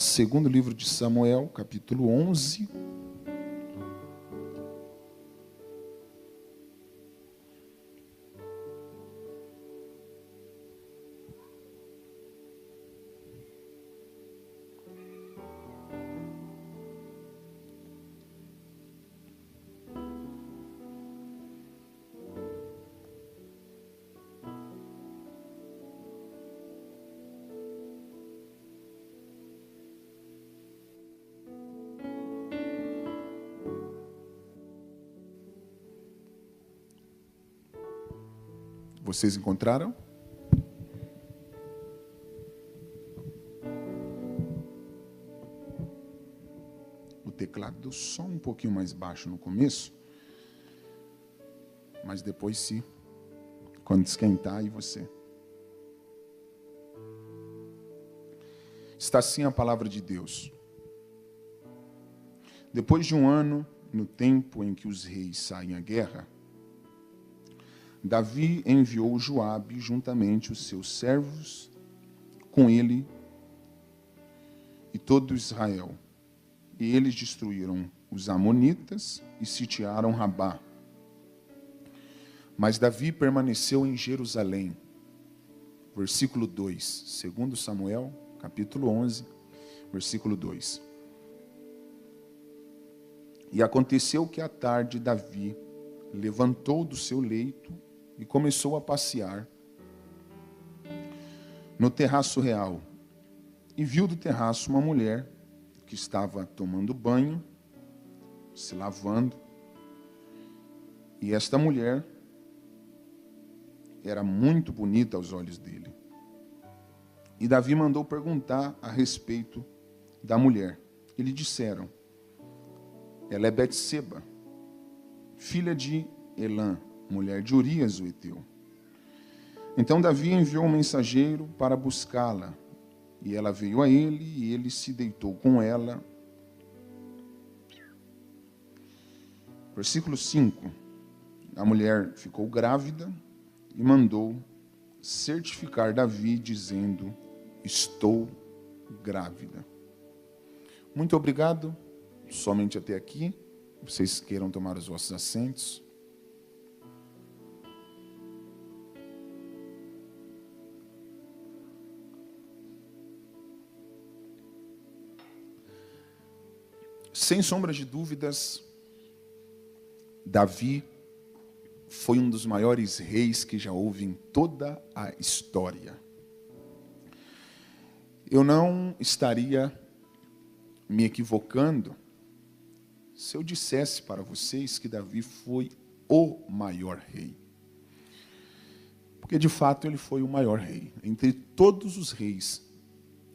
Segundo livro de Samuel, capítulo 11. Vocês encontraram? O teclado só um pouquinho mais baixo no começo, mas depois sim, quando esquentar, aí você. Está assim a palavra de Deus. Depois de um ano, no tempo em que os reis saem à guerra, Davi enviou Joabe juntamente os seus servos, com ele e todo Israel. E eles destruíram os amonitas e sitiaram Rabá. Mas Davi permaneceu em Jerusalém. Versículo 2, segundo Samuel, capítulo 11, versículo 2. E aconteceu que à tarde Davi levantou do seu leito e começou a passear no terraço real. E viu do terraço uma mulher que estava tomando banho, se lavando. E esta mulher era muito bonita aos olhos dele. E Davi mandou perguntar a respeito da mulher. E lhe disseram: ela é Betseba, filha de Elã, mulher de Urias, o heteu. Então Davi enviou um mensageiro para buscá-la. E ela veio a ele, e ele se deitou com ela. Versículo 5. A mulher ficou grávida e mandou certificar Davi, dizendo: estou grávida. Muito obrigado. Somente até aqui. Vocês queiram tomar os vossos assentos. Sem sombra de dúvidas, Davi foi um dos maiores reis que já houve em toda a história. Eu não estaria me equivocando se eu dissesse para vocês que Davi foi o maior rei. Porque, de fato, ele foi o maior rei. Entre todos os reis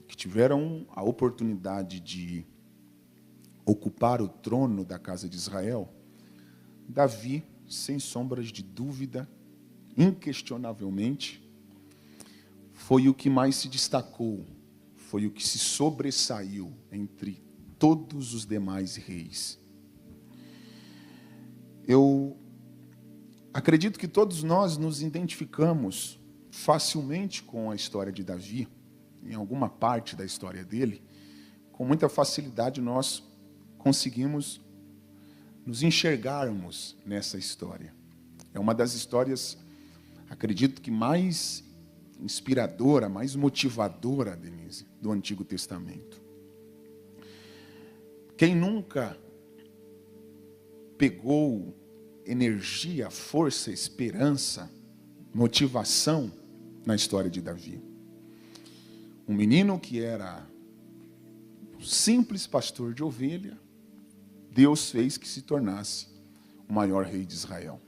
que tiveram a oportunidade de ocupar o trono da casa de Israel, Davi, sem sombras de dúvida, inquestionavelmente, foi o que mais se destacou, foi o que se sobressaiu entre todos os demais reis. Eu acredito que todos nós nos identificamos facilmente com a história de Davi, em alguma parte da história dele. Com muita facilidade nós conseguimos nos enxergarmos nessa história. É uma das histórias, acredito que mais inspiradora, mais motivadora, Denise, do Antigo Testamento. Quem nunca pegou energia, força, esperança, motivação na história de Davi? Um menino que era um simples pastor de ovelha, Deus fez que se tornasse o maior rei de Israel.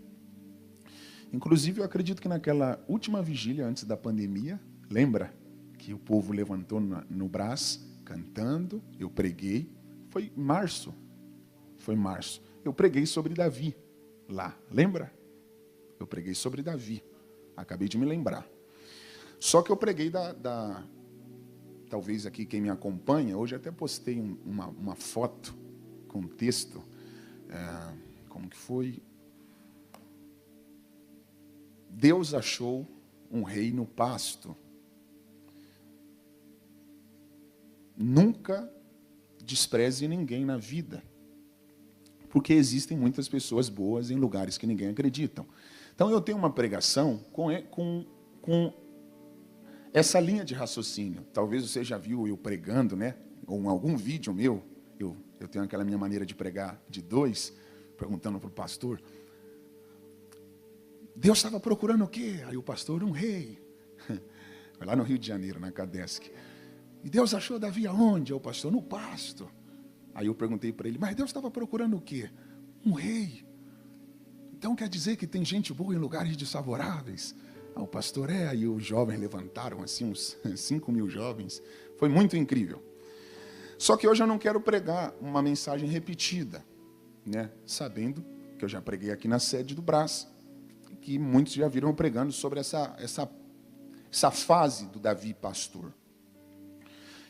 Inclusive, eu acredito que naquela última vigília antes da pandemia, lembra que o povo levantou no brás, cantando, eu preguei, foi março, eu preguei sobre Davi lá, lembra? Eu preguei sobre Davi, acabei de me lembrar. Só que eu preguei talvez aqui quem me acompanha, hoje até postei uma foto com texto, como que foi? Deus achou um rei no pasto. nunca despreze ninguém na vida, porque existem muitas pessoas boas em lugares que ninguém acredita. Então, eu tenho uma pregação com essa linha de raciocínio. Talvez você já viu eu pregando, né? Ou em algum vídeo meu, eu tenho aquela minha maneira de pregar de dois, perguntando para o pastor, Deus estava procurando o quê? Aí o pastor, um rei. Foi lá no Rio de Janeiro, na Cadesc. E Deus achou Davi aonde? Aí o pastor, no pasto. Aí eu perguntei para ele, mas Deus estava procurando o quê? Um rei. Então quer dizer que tem gente boa em lugares desfavoráveis? Aí o pastor, aí os jovens levantaram, assim, uns 5.000 jovens. Foi muito incrível. Só que hoje eu não quero pregar uma mensagem repetida, né? Sabendo que eu já preguei aqui na sede do Brás, que muitos já viram pregando sobre essa fase do Davi pastor.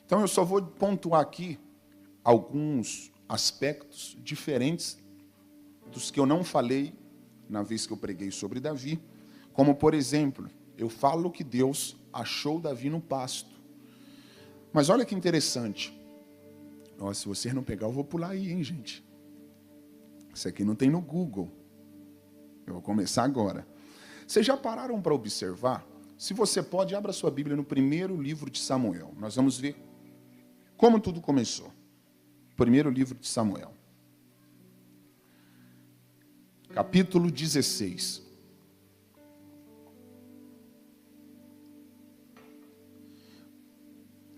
Então eu só vou pontuar aqui alguns aspectos diferentes dos que eu não falei na vez que eu preguei sobre Davi, como, por exemplo, eu falo que Deus achou Davi no pasto. Mas olha que interessante. Se vocês não pegar, eu vou pular aí, hein, gente? Isso aqui não tem no Google. Eu vou começar agora. Vocês já pararam para observar? Se você pode, abra sua Bíblia no primeiro livro de Samuel. Nós vamos ver como tudo começou. Primeiro livro de Samuel. Capítulo 16.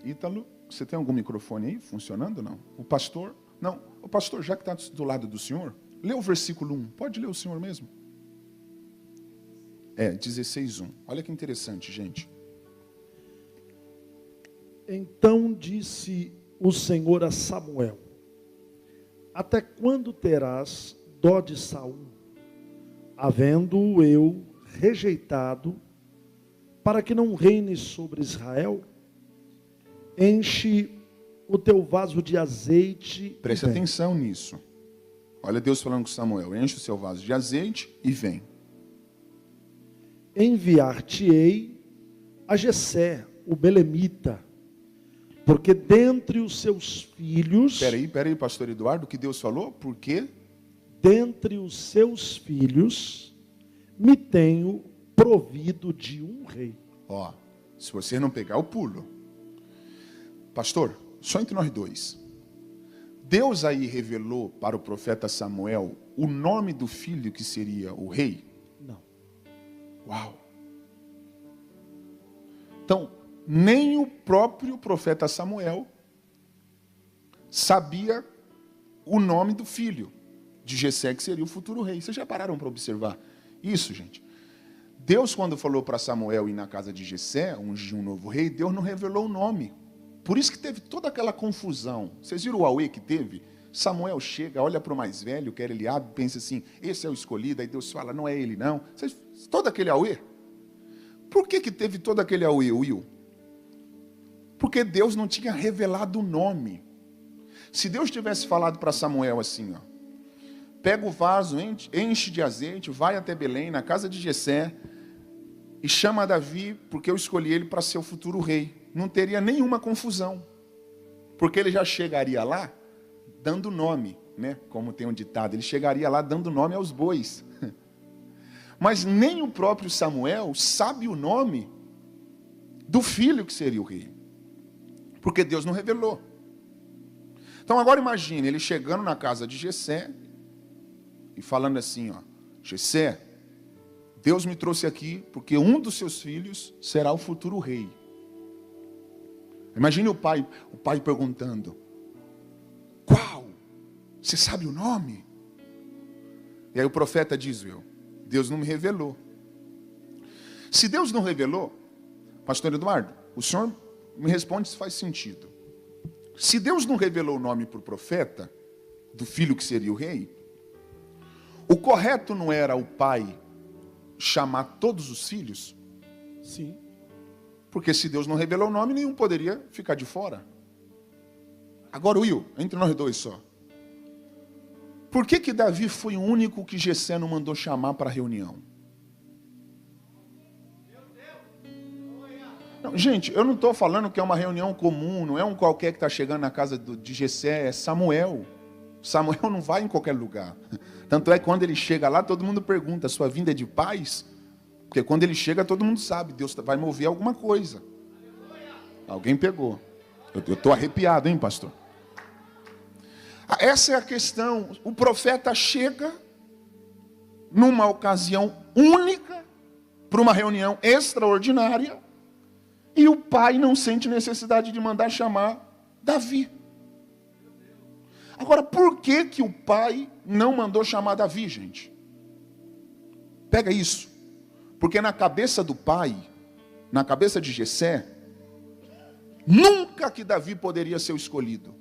Ítalo, você tem algum microfone aí funcionando ou não? O pastor? Não, o pastor, já que está do lado do senhor, lê o versículo 1. Pode ler o senhor mesmo? 16:1. Olha que interessante, gente. Então disse o Senhor a Samuel: até quando terás dó de Saul, havendo-o eu rejeitado, para que não reine sobre Israel? Enche o teu vaso de azeite. Preste atenção nisso. Olha Deus falando com Samuel: enche o seu vaso de azeite e vem. Enviar-te-ei a Jessé, o belemita, porque dentre os seus filhos... Peraí, pastor Eduardo, o que Deus falou? Por quê? Dentre os seus filhos me tenho provido de um rei. Se você não pegar, eu pulo. Pastor, só entre nós dois. Deus aí revelou para o profeta Samuel o nome do filho que seria o rei? Não. Uau! Então, nem o próprio profeta Samuel sabia o nome do filho de Jessé, que seria o futuro rei. Vocês já pararam para observar isso, gente? Deus, quando falou para Samuel ir na casa de Jessé, ungir um novo rei, Deus não revelou o nome. Por isso que teve toda aquela confusão. Vocês viram o auê que teve? Samuel chega, olha para o mais velho, que era Eliabe, pensa assim, esse é o escolhido, aí Deus fala, não é ele não. Todo aquele auê. Por que teve todo aquele auê, Will? Porque Deus não tinha revelado o nome. Se Deus tivesse falado para Samuel assim, pega o vaso, enche de azeite, vai até Belém, na casa de Jessé, e chama Davi, porque eu escolhi ele para ser o futuro rei. Não teria nenhuma confusão, porque ele já chegaria lá dando nome, né? Como tem um ditado, ele chegaria lá dando nome aos bois. Mas nem o próprio Samuel sabe o nome do filho que seria o rei, porque Deus não revelou. Então agora imagine ele chegando na casa de Jessé e falando assim, Jessé, Deus me trouxe aqui porque um dos seus filhos será o futuro rei. Imagine o pai perguntando, qual? Você sabe o nome? E aí o profeta diz, Deus não me revelou. Se Deus não revelou, pastor Eduardo, o senhor me responde se faz sentido. Se Deus não revelou o nome para o profeta, do filho que seria o rei, o correto não era o pai chamar todos os filhos? Sim. Porque se Deus não revelou o nome, nenhum poderia ficar de fora. Agora, Will, entre nós dois só. Por que Davi foi o único que Jessé não mandou chamar para a reunião? Não, gente, eu não estou falando que é uma reunião comum, não é um qualquer que está chegando na casa de Jessé, é Samuel. Samuel não vai em qualquer lugar. Tanto é que quando ele chega lá, todo mundo pergunta, sua vinda é de paz? Porque quando ele chega, todo mundo sabe, Deus vai mover alguma coisa. Alguém pegou. Eu estou arrepiado, hein, pastor? Essa é a questão. O profeta chega numa ocasião única, para uma reunião extraordinária, e o pai não sente necessidade de mandar chamar Davi. Agora, por que que o pai não mandou chamar Davi, gente? Pega isso. Porque na cabeça do pai, na cabeça de Jessé, nunca que Davi poderia ser o escolhido.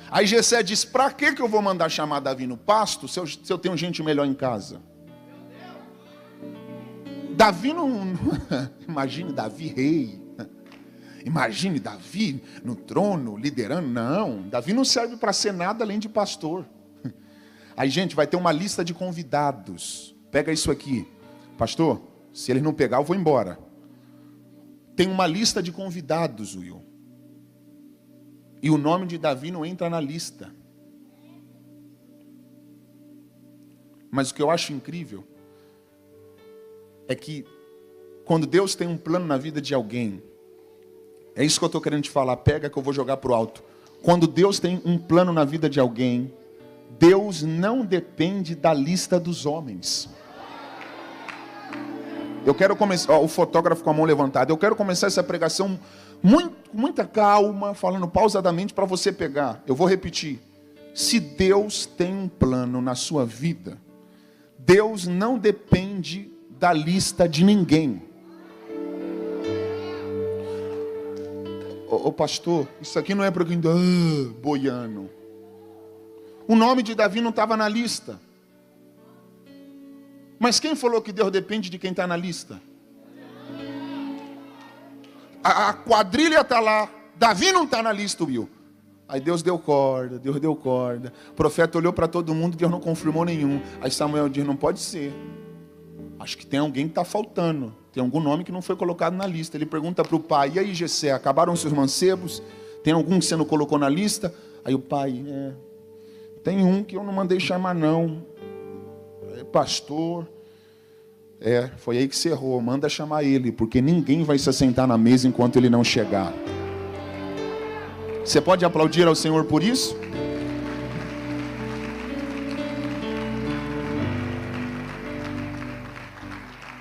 Aí Jessé diz, para que eu vou mandar chamar Davi no pasto, se eu tenho gente melhor em casa? Davi não... Imagine Davi rei. Imagine Davi no trono, liderando. Não, Davi não serve para ser nada além de pastor. Aí, gente, vai ter uma lista de convidados. Pega isso aqui. Pastor, se eles não pegar, eu vou embora. Tem uma lista de convidados, Will. E o nome de Davi não entra na lista. Mas o que eu acho incrível é que quando Deus tem um plano na vida de alguém, é isso que eu estou querendo te falar, pega que eu vou jogar para o alto. Quando Deus tem um plano na vida de alguém, Deus não depende da lista dos homens. Eu quero começar, o fotógrafo com a mão levantada, eu quero começar essa pregação com muita calma, falando pausadamente para você pegar. Eu vou repetir. Se Deus tem um plano na sua vida, Deus não depende da lista de ninguém. Ô pastor, isso aqui não é para quem boiano. O nome de Davi não estava na lista. Mas quem falou que Deus depende de quem está na lista? A quadrilha está lá, Davi não está na lista, Will. Aí Deus deu corda, Deus deu corda. O profeta olhou para todo mundo, Deus não confirmou nenhum. Aí Samuel diz, não pode ser. Acho que tem alguém que está faltando. Tem algum nome que não foi colocado na lista. Ele pergunta para o pai, e aí Jessé, acabaram seus mancebos? Tem algum que você não colocou na lista? Aí o pai, tem um que eu não mandei chamar não. Pastor, foi aí que você errou, manda chamar ele, porque ninguém vai se assentar na mesa enquanto ele não chegar. Você pode aplaudir ao Senhor por isso?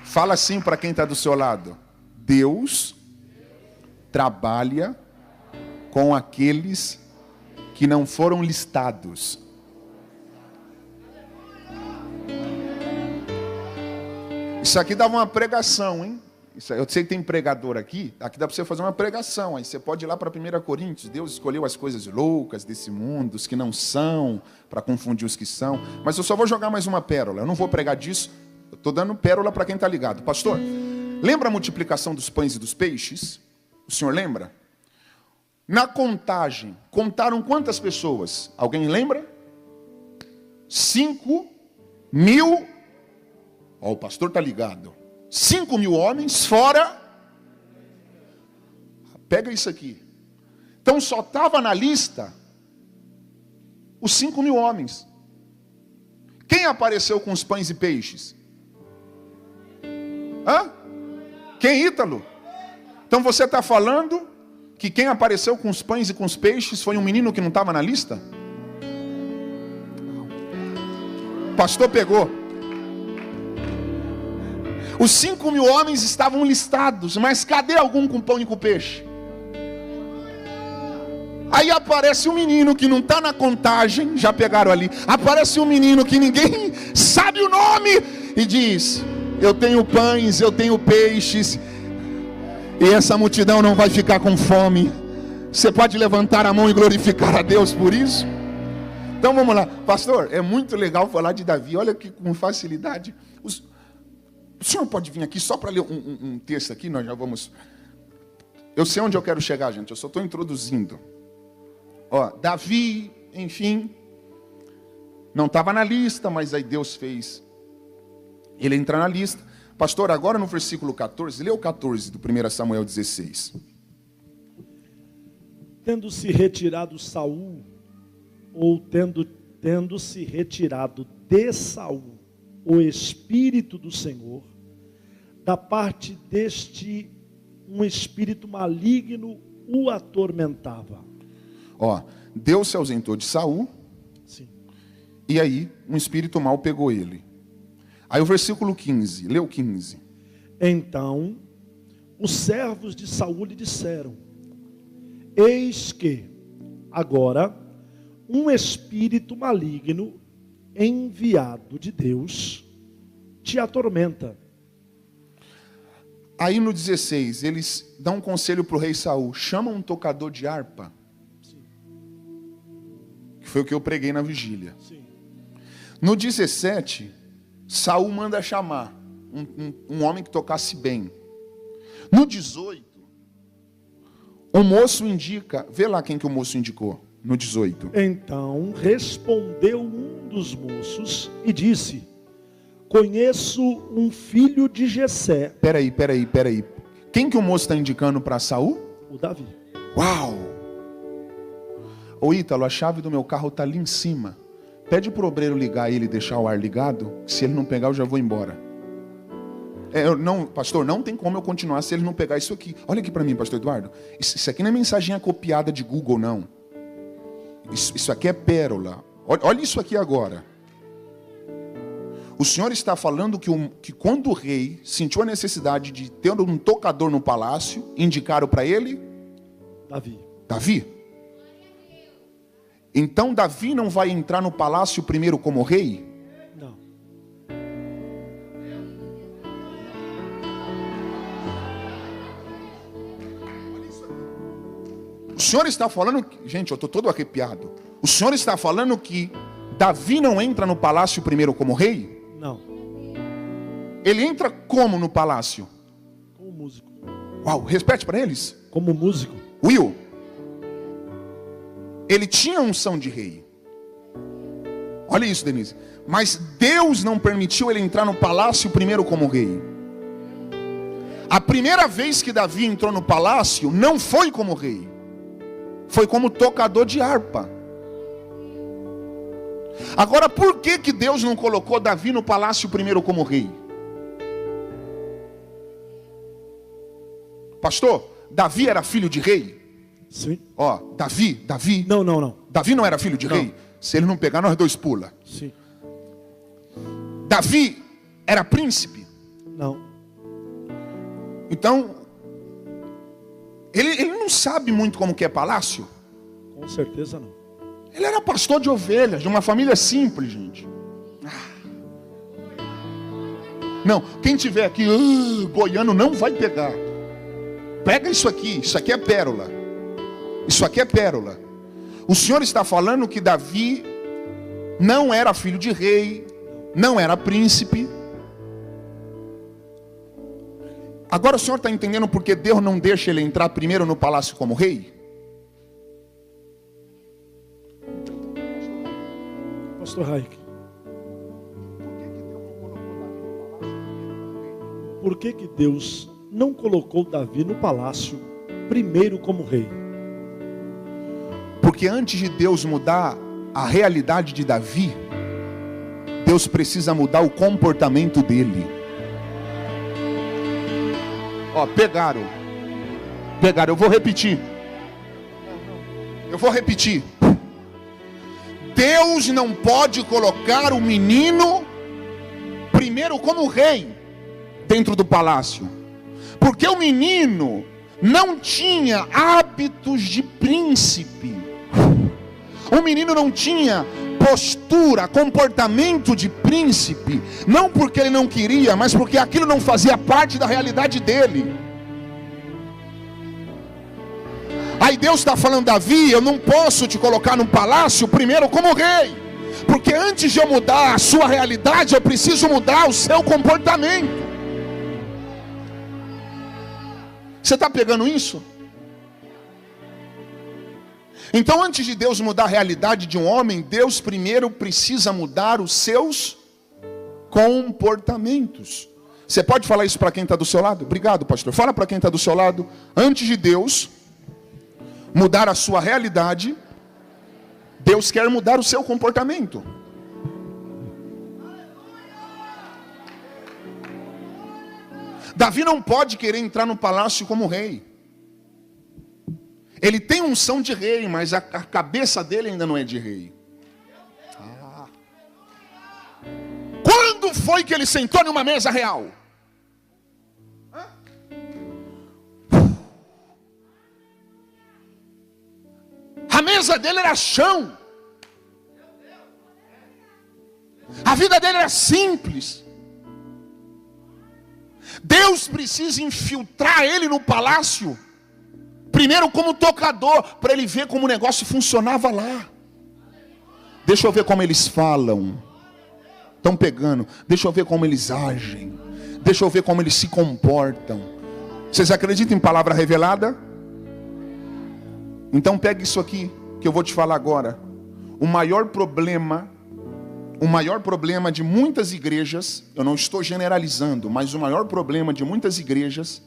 Fala assim para quem está do seu lado. Deus trabalha com aqueles que não foram listados. Isso aqui dava uma pregação, hein? Eu sei que tem pregador aqui dá para você fazer uma pregação. Aí você pode ir lá para 1 Coríntios. Deus escolheu as coisas loucas desse mundo, os que não são, para confundir os que são. Mas eu só vou jogar mais uma pérola. Eu não vou pregar disso. Eu estou dando pérola para quem está ligado. Pastor, lembra a multiplicação dos pães e dos peixes? O senhor lembra? Na contagem, contaram quantas pessoas? Alguém lembra? 5.000. Ó, o pastor está ligado. 5.000 homens, fora. Pega isso aqui. Então só estava na lista os 5.000 homens. Quem apareceu com os pães e peixes? Quem, Ítalo? Então você está falando que quem apareceu com os pães e com os peixes foi um menino que não estava na lista? O pastor pegou. Os 5.000 homens estavam listados, mas cadê algum com pão e com peixe? Aí aparece um menino que não está na contagem, já pegaram ali. Aparece um menino que ninguém sabe o nome e diz: eu tenho pães, eu tenho peixes, e essa multidão não vai ficar com fome. Você pode levantar a mão e glorificar a Deus por isso? Então vamos lá, pastor, é muito legal falar de Davi, olha que com facilidade. O senhor pode vir aqui só para ler um texto aqui, nós já vamos... Eu sei onde eu quero chegar, gente, eu só estou introduzindo. Ó, Davi, enfim, não estava na lista, mas aí Deus fez Ele entra na lista. Pastor, agora no versículo 14, lê o 14 do 1 Samuel 16. Tendo-se retirado Saul, ou tendo-se retirado de Saul o Espírito do Senhor, da parte deste um espírito maligno o atormentava. Ó, Deus se ausentou de Saul. Sim. E aí um espírito mau pegou ele. Aí o versículo 15, lê o 15. Então os servos de Saul lhe disseram: eis que agora um espírito maligno enviado de Deus te atormenta. Aí no 16, eles dão um conselho para o rei Saul: chama um tocador de harpa. Sim. Que foi o que eu preguei na vigília. Sim. No 17, Saul manda chamar um homem que tocasse bem. No 18, o moço indica, vê lá quem que o moço indicou, no 18. Então respondeu um dos moços e disse: conheço um filho de Jessé. Peraí. Quem que o moço está indicando para Saul? O Davi. Uau! Ô Ítalo, a chave do meu carro está ali em cima. Pede pro obreiro ligar ele e deixar o ar ligado. Se ele não pegar, eu já vou embora. Não, pastor, não tem como eu continuar se ele não pegar isso aqui. Olha aqui para mim, pastor Eduardo. Isso aqui não é mensaginha copiada de Google, não. Isso aqui é pérola. Olha isso aqui agora. O Senhor está falando que quando o rei sentiu a necessidade de ter um tocador no palácio, indicaram para ele? Davi. Então Davi não vai entrar no palácio primeiro como rei? Não. O Senhor está falando... Gente, eu estou todo arrepiado. O Senhor está falando que Davi não entra no palácio primeiro como rei? Não. Ele entra como no palácio? Como músico. Uau, repete para eles. Como músico. Will, ele tinha unção de rei. Olha isso, Denise. Mas Deus não permitiu ele entrar no palácio primeiro como rei. A primeira vez que Davi entrou no palácio não foi como rei. Foi como tocador de harpa. Agora, por que Deus não colocou Davi no palácio primeiro como rei? Pastor, Davi era filho de rei? Sim. Ó, Davi. Não. Davi não era filho de rei? Se ele não pegar, nós dois pula. Sim. Davi era príncipe? Não. Então, ele não sabe muito como que é palácio? Com certeza não. Ele era pastor de ovelhas, de uma família simples, gente. Não, quem tiver aqui, goiano, não vai pegar. Pega isso aqui é pérola. Isso aqui é pérola. O Senhor está falando que Davi não era filho de rei, não era príncipe. Agora o Senhor está entendendo porque Deus não deixa ele entrar primeiro no palácio como rei? Pastor Raik, por que Deus não colocou Davi no palácio primeiro como rei? Porque antes de Deus mudar a realidade de Davi, Deus precisa mudar o comportamento dele. Ó, pegaram, eu vou repetir. Deus não pode colocar o menino primeiro como rei dentro do palácio, porque o menino não tinha hábitos de príncipe. O menino não tinha postura, comportamento de príncipe, não porque ele não queria, mas porque aquilo não fazia parte da realidade dele. Aí Deus está falando: Davi, eu não posso te colocar no palácio primeiro como rei, porque antes de eu mudar a sua realidade, eu preciso mudar o seu comportamento. Você está pegando isso? Então, antes de Deus mudar a realidade de um homem, Deus primeiro precisa mudar os seus comportamentos. Você pode falar isso para quem está do seu lado? Obrigado, pastor. Fala para quem está do seu lado. Antes de Deus mudar a sua realidade, Deus quer mudar o seu comportamento. Davi não pode querer entrar no palácio como rei. Ele tem unção de rei, mas a cabeça dele ainda não é de rei. Quando foi que ele sentou numa mesa real? A mesa dele era chão. A vida dele era simples. Deus precisa infiltrar ele no palácio, primeiro como tocador, para ele ver como o negócio funcionava lá. Deixa eu ver como eles falam. Estão pegando. Deixa eu ver como eles agem. Deixa eu ver como eles se comportam. Vocês acreditam em palavra revelada? Então pegue isso aqui que eu vou te falar agora. O maior problema de muitas igrejas, eu não estou generalizando, mas o maior problema de muitas igrejas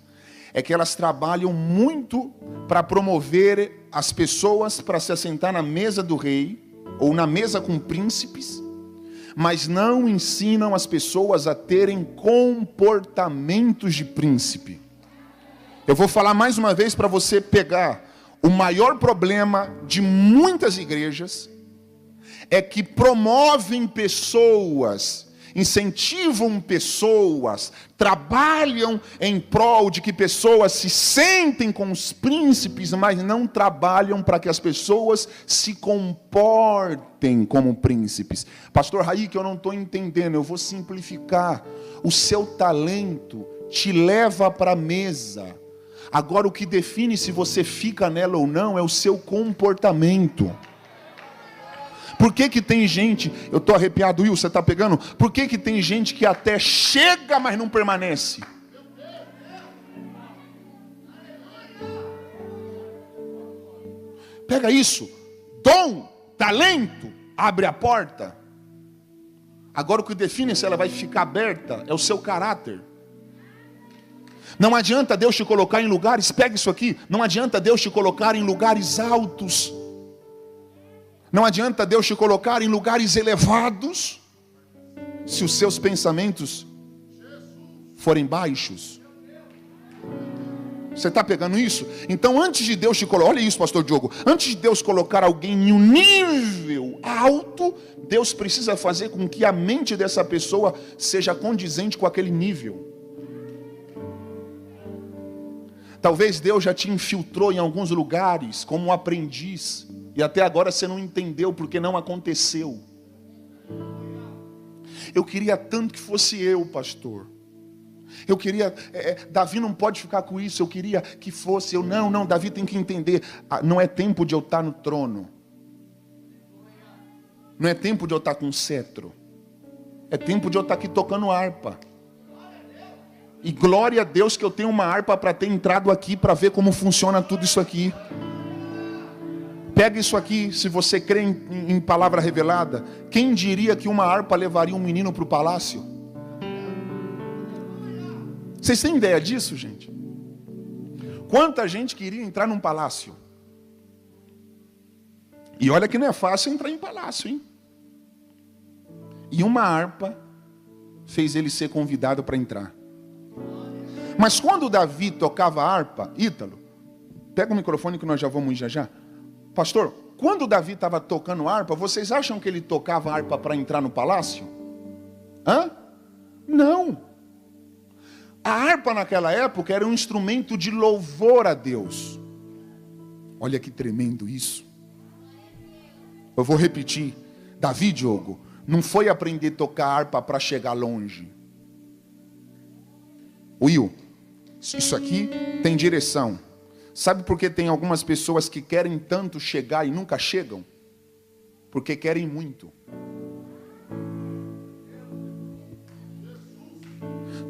é que elas trabalham muito para promover as pessoas para se assentar na mesa do rei ou na mesa com príncipes, mas não ensinam as pessoas a terem comportamentos de príncipe. Eu vou falar mais uma vez para você pegar. O maior problema de muitas igrejas é que promovem pessoas, incentivam pessoas, trabalham em prol de que pessoas se sentem com os príncipes, mas não trabalham para que as pessoas se comportem como príncipes. Pastor Raí, que eu não estou entendendo, eu vou simplificar. O seu talento te leva para a mesa. Agora o que define se você fica nela ou não é o seu comportamento. Por que tem gente, eu estou arrepiado, Will, você está pegando? Por que tem gente que até chega, mas não permanece? Pega isso, dom, talento, abre a porta. Agora o que define se ela vai ficar aberta é o seu caráter. Não adianta Deus te colocar em lugares, pega isso aqui, não adianta Deus te colocar em lugares altos. Não adianta Deus te colocar em lugares elevados, se os seus pensamentos forem baixos. Você está pegando isso? Então antes de Deus te colocar, olha isso, pastor Diogo, antes de Deus colocar alguém em um nível alto, Deus precisa fazer com que a mente dessa pessoa seja condizente com aquele nível. Talvez Deus já te infiltrou em alguns lugares como um aprendiz, e até agora você não entendeu porque não aconteceu. Eu queria tanto que fosse eu, pastor. Eu queria, Davi não pode ficar com isso, eu queria que fosse eu. Não, Davi tem que entender, não é tempo de eu estar no trono. Não é tempo de eu estar com cetro. É tempo de eu estar aqui tocando harpa. E glória a Deus que eu tenho uma harpa para ter entrado aqui, para ver como funciona tudo isso aqui. Pega isso aqui, se você crê em palavra revelada. Quem diria que uma harpa levaria um menino para o palácio? Vocês têm ideia disso, gente? Quanta gente queria entrar num palácio? E olha que não é fácil entrar em palácio, hein? E uma harpa fez ele ser convidado para entrar. Mas quando Davi tocava a harpa, Ítalo, pega o microfone que nós já vamos ir já. Pastor, quando Davi estava tocando harpa, vocês acham que ele tocava harpa para entrar no palácio? Não. A harpa naquela época era um instrumento de louvor a Deus. Olha que tremendo isso. Eu vou repetir. Davi, Diogo, não foi aprender a tocar harpa para chegar longe. Will, isso aqui tem direção. Sabe por que tem algumas pessoas que querem tanto chegar e nunca chegam? Porque querem muito.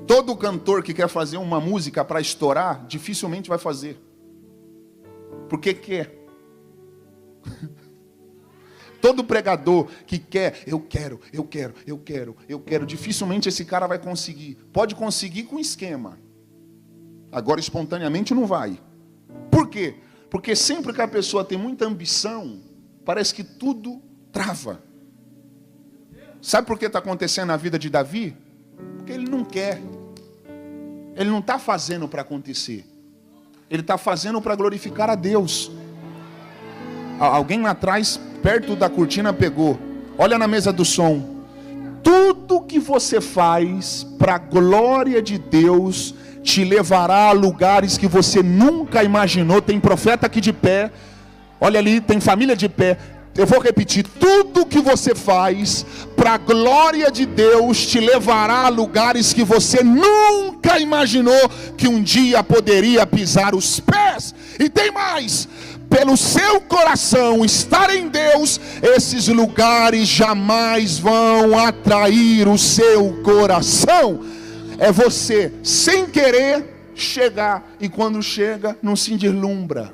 Todo cantor que quer fazer uma música para estourar, dificilmente vai fazer. Porque quer. Todo pregador que quer, eu quero, dificilmente esse cara vai conseguir. Pode conseguir com esquema. Agora, espontaneamente, não vai. Por quê? Porque sempre que a pessoa tem muita ambição, parece que tudo trava. Sabe por que está acontecendo na vida de Davi? Porque ele não quer. Ele não está fazendo para acontecer. Ele está fazendo para glorificar a Deus. Alguém lá atrás, perto da cortina, pegou. Olha na mesa do som. Tudo que você faz para a glória de Deus te levará a lugares que você nunca imaginou. Tem profeta aqui de pé. Olha ali, tem família de pé. Eu vou repetir, tudo que você faz para a glória de Deus te levará a lugares que você nunca imaginou que um dia poderia pisar os pés. E tem mais, pelo seu coração estar em Deus, esses lugares jamais vão atrair o seu coração. É você, sem querer, chegar, e quando chega, não se deslumbra.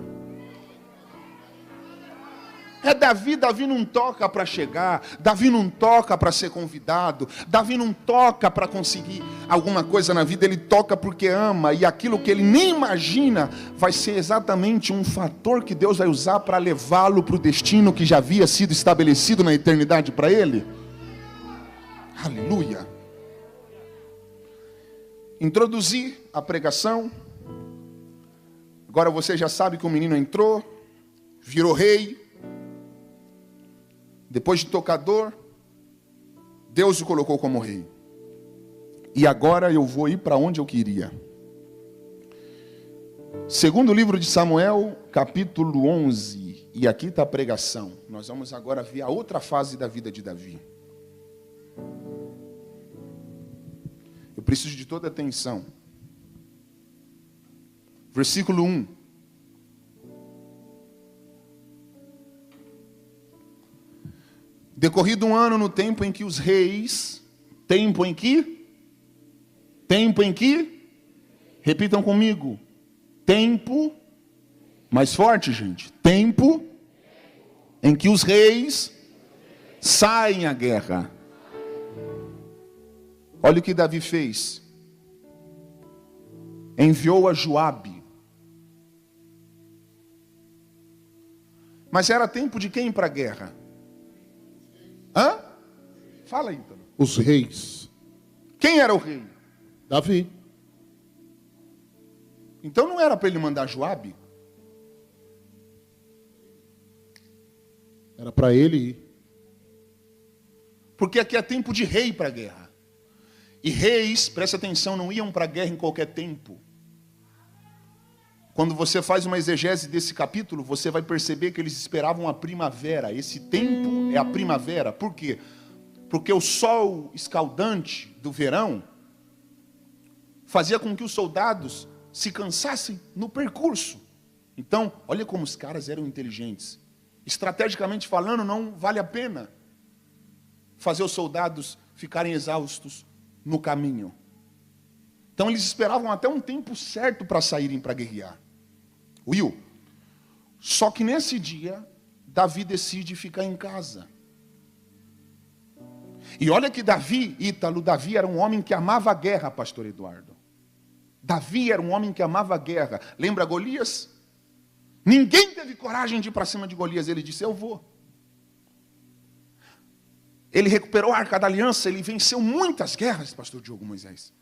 É Davi não toca para chegar, Davi não toca para ser convidado, Davi não toca para conseguir alguma coisa na vida, ele toca porque ama, e aquilo que ele nem imagina vai ser exatamente um fator que Deus vai usar para levá-lo para o destino que já havia sido estabelecido na eternidade para ele. Aleluia. Introduzi a pregação. Agora você já sabe que o menino entrou, virou rei. Depois de tocador, Deus o colocou como rei. E agora eu vou ir para onde eu queria. Segundo livro de Samuel, capítulo 11. E aqui está a pregação. Nós vamos agora ver a outra fase da vida de Davi. Eu preciso de toda atenção. Versículo 1. Decorrido um ano no tempo em que os reis, tempo em que, repitam comigo, tempo, mais forte, gente, tempo em que os reis saem à guerra. Olha o que Davi fez. Enviou a Joabe. Mas era tempo de quem para a guerra? Hã? Fala aí, então. Os reis. Quem era o rei? Davi. Então não era para ele mandar Joabe? Era para ele ir. Porque aqui é tempo de rei para a guerra. E reis, presta atenção, não iam para a guerra em qualquer tempo. Quando você faz uma exegese desse capítulo, você vai perceber que eles esperavam a primavera. Esse tempo é a primavera. Por quê? Porque o sol escaldante do verão fazia com que os soldados se cansassem no percurso. Então, olha como os caras eram inteligentes. Estrategicamente falando, não vale a pena fazer os soldados ficarem exaustos no caminho. Então eles esperavam até um tempo certo para saírem para guerrear. Will, só que nesse dia, Davi decide ficar em casa. E olha que Davi era um homem que amava a guerra, pastor Eduardo. Davi era um homem que amava a guerra. Lembra Golias? Ninguém teve coragem de ir para cima de Golias. Ele disse, eu vou. Ele recuperou a Arca da Aliança, ele venceu muitas guerras, pastor Diogo Moisés.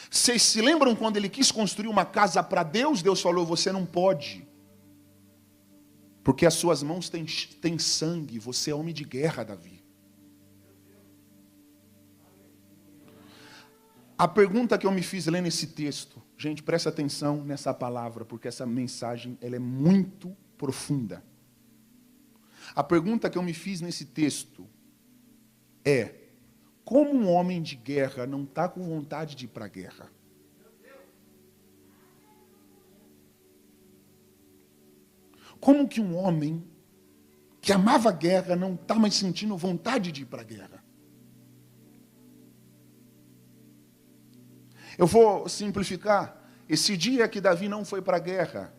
Vocês se lembram quando ele quis construir uma casa para Deus? Deus falou, você não pode. Porque as suas mãos têm sangue, você é homem de guerra, Davi. A pergunta que eu me fiz lendo esse texto, gente, presta atenção nessa palavra, porque essa mensagem ela é muito profunda. A pergunta que eu me fiz nesse texto é, como um homem de guerra não está com vontade de ir para a guerra? Como que um homem que amava a guerra não está mais sentindo vontade de ir para a guerra? Eu vou simplificar. Esse dia que Davi não foi para a guerra,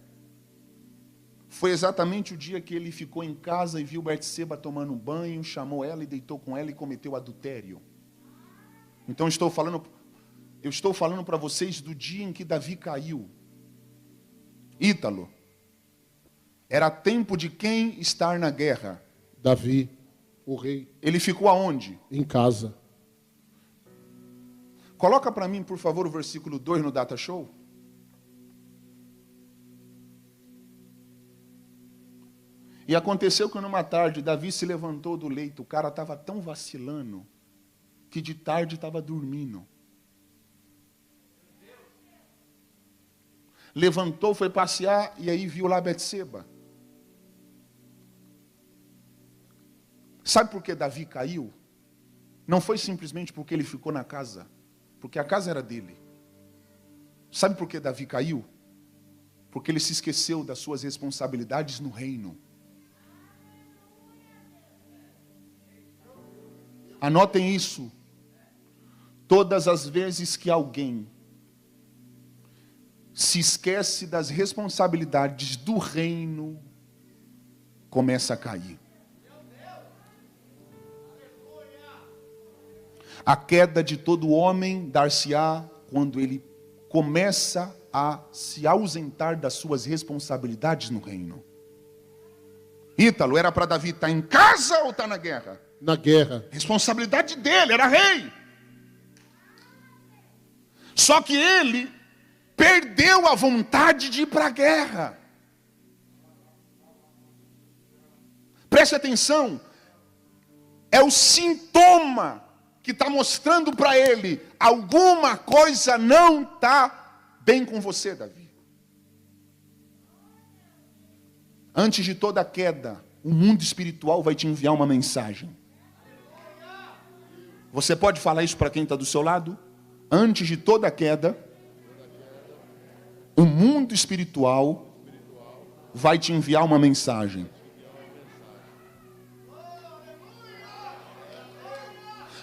Foi exatamente o dia que ele ficou em casa e viu Betseba tomando um banho, chamou ela e deitou com ela e cometeu adultério. Então eu estou falando para vocês do dia em que Davi caiu. Ítalo, era tempo de quem estar na guerra? Davi, o rei. Ele ficou aonde? Em casa. Coloca para mim, por favor, o versículo 2 no Data Show. E aconteceu que numa tarde, Davi se levantou do leito. O cara estava tão vacilando que de tarde estava dormindo. Levantou, foi passear e aí viu lá Betseba. Sabe por que Davi caiu? Não foi simplesmente porque ele ficou na casa, porque a casa era dele. Sabe por que Davi caiu? Porque ele se esqueceu das suas responsabilidades no reino. Anotem isso. Todas as vezes que alguém se esquece das responsabilidades do reino, começa a cair. A queda de todo homem dar-se-á quando ele começa a se ausentar das suas responsabilidades no reino. Ítalo, era para Davi estar em casa ou estar na guerra? Na guerra. Responsabilidade dele, era rei. Só que ele perdeu a vontade de ir para a guerra. Preste atenção. É o sintoma que está mostrando para ele: alguma coisa não está bem com você, Davi. Antes de toda queda, o mundo espiritual vai te enviar uma mensagem. Você pode falar isso para quem está do seu lado? Antes de toda queda, o mundo espiritual vai te enviar uma mensagem.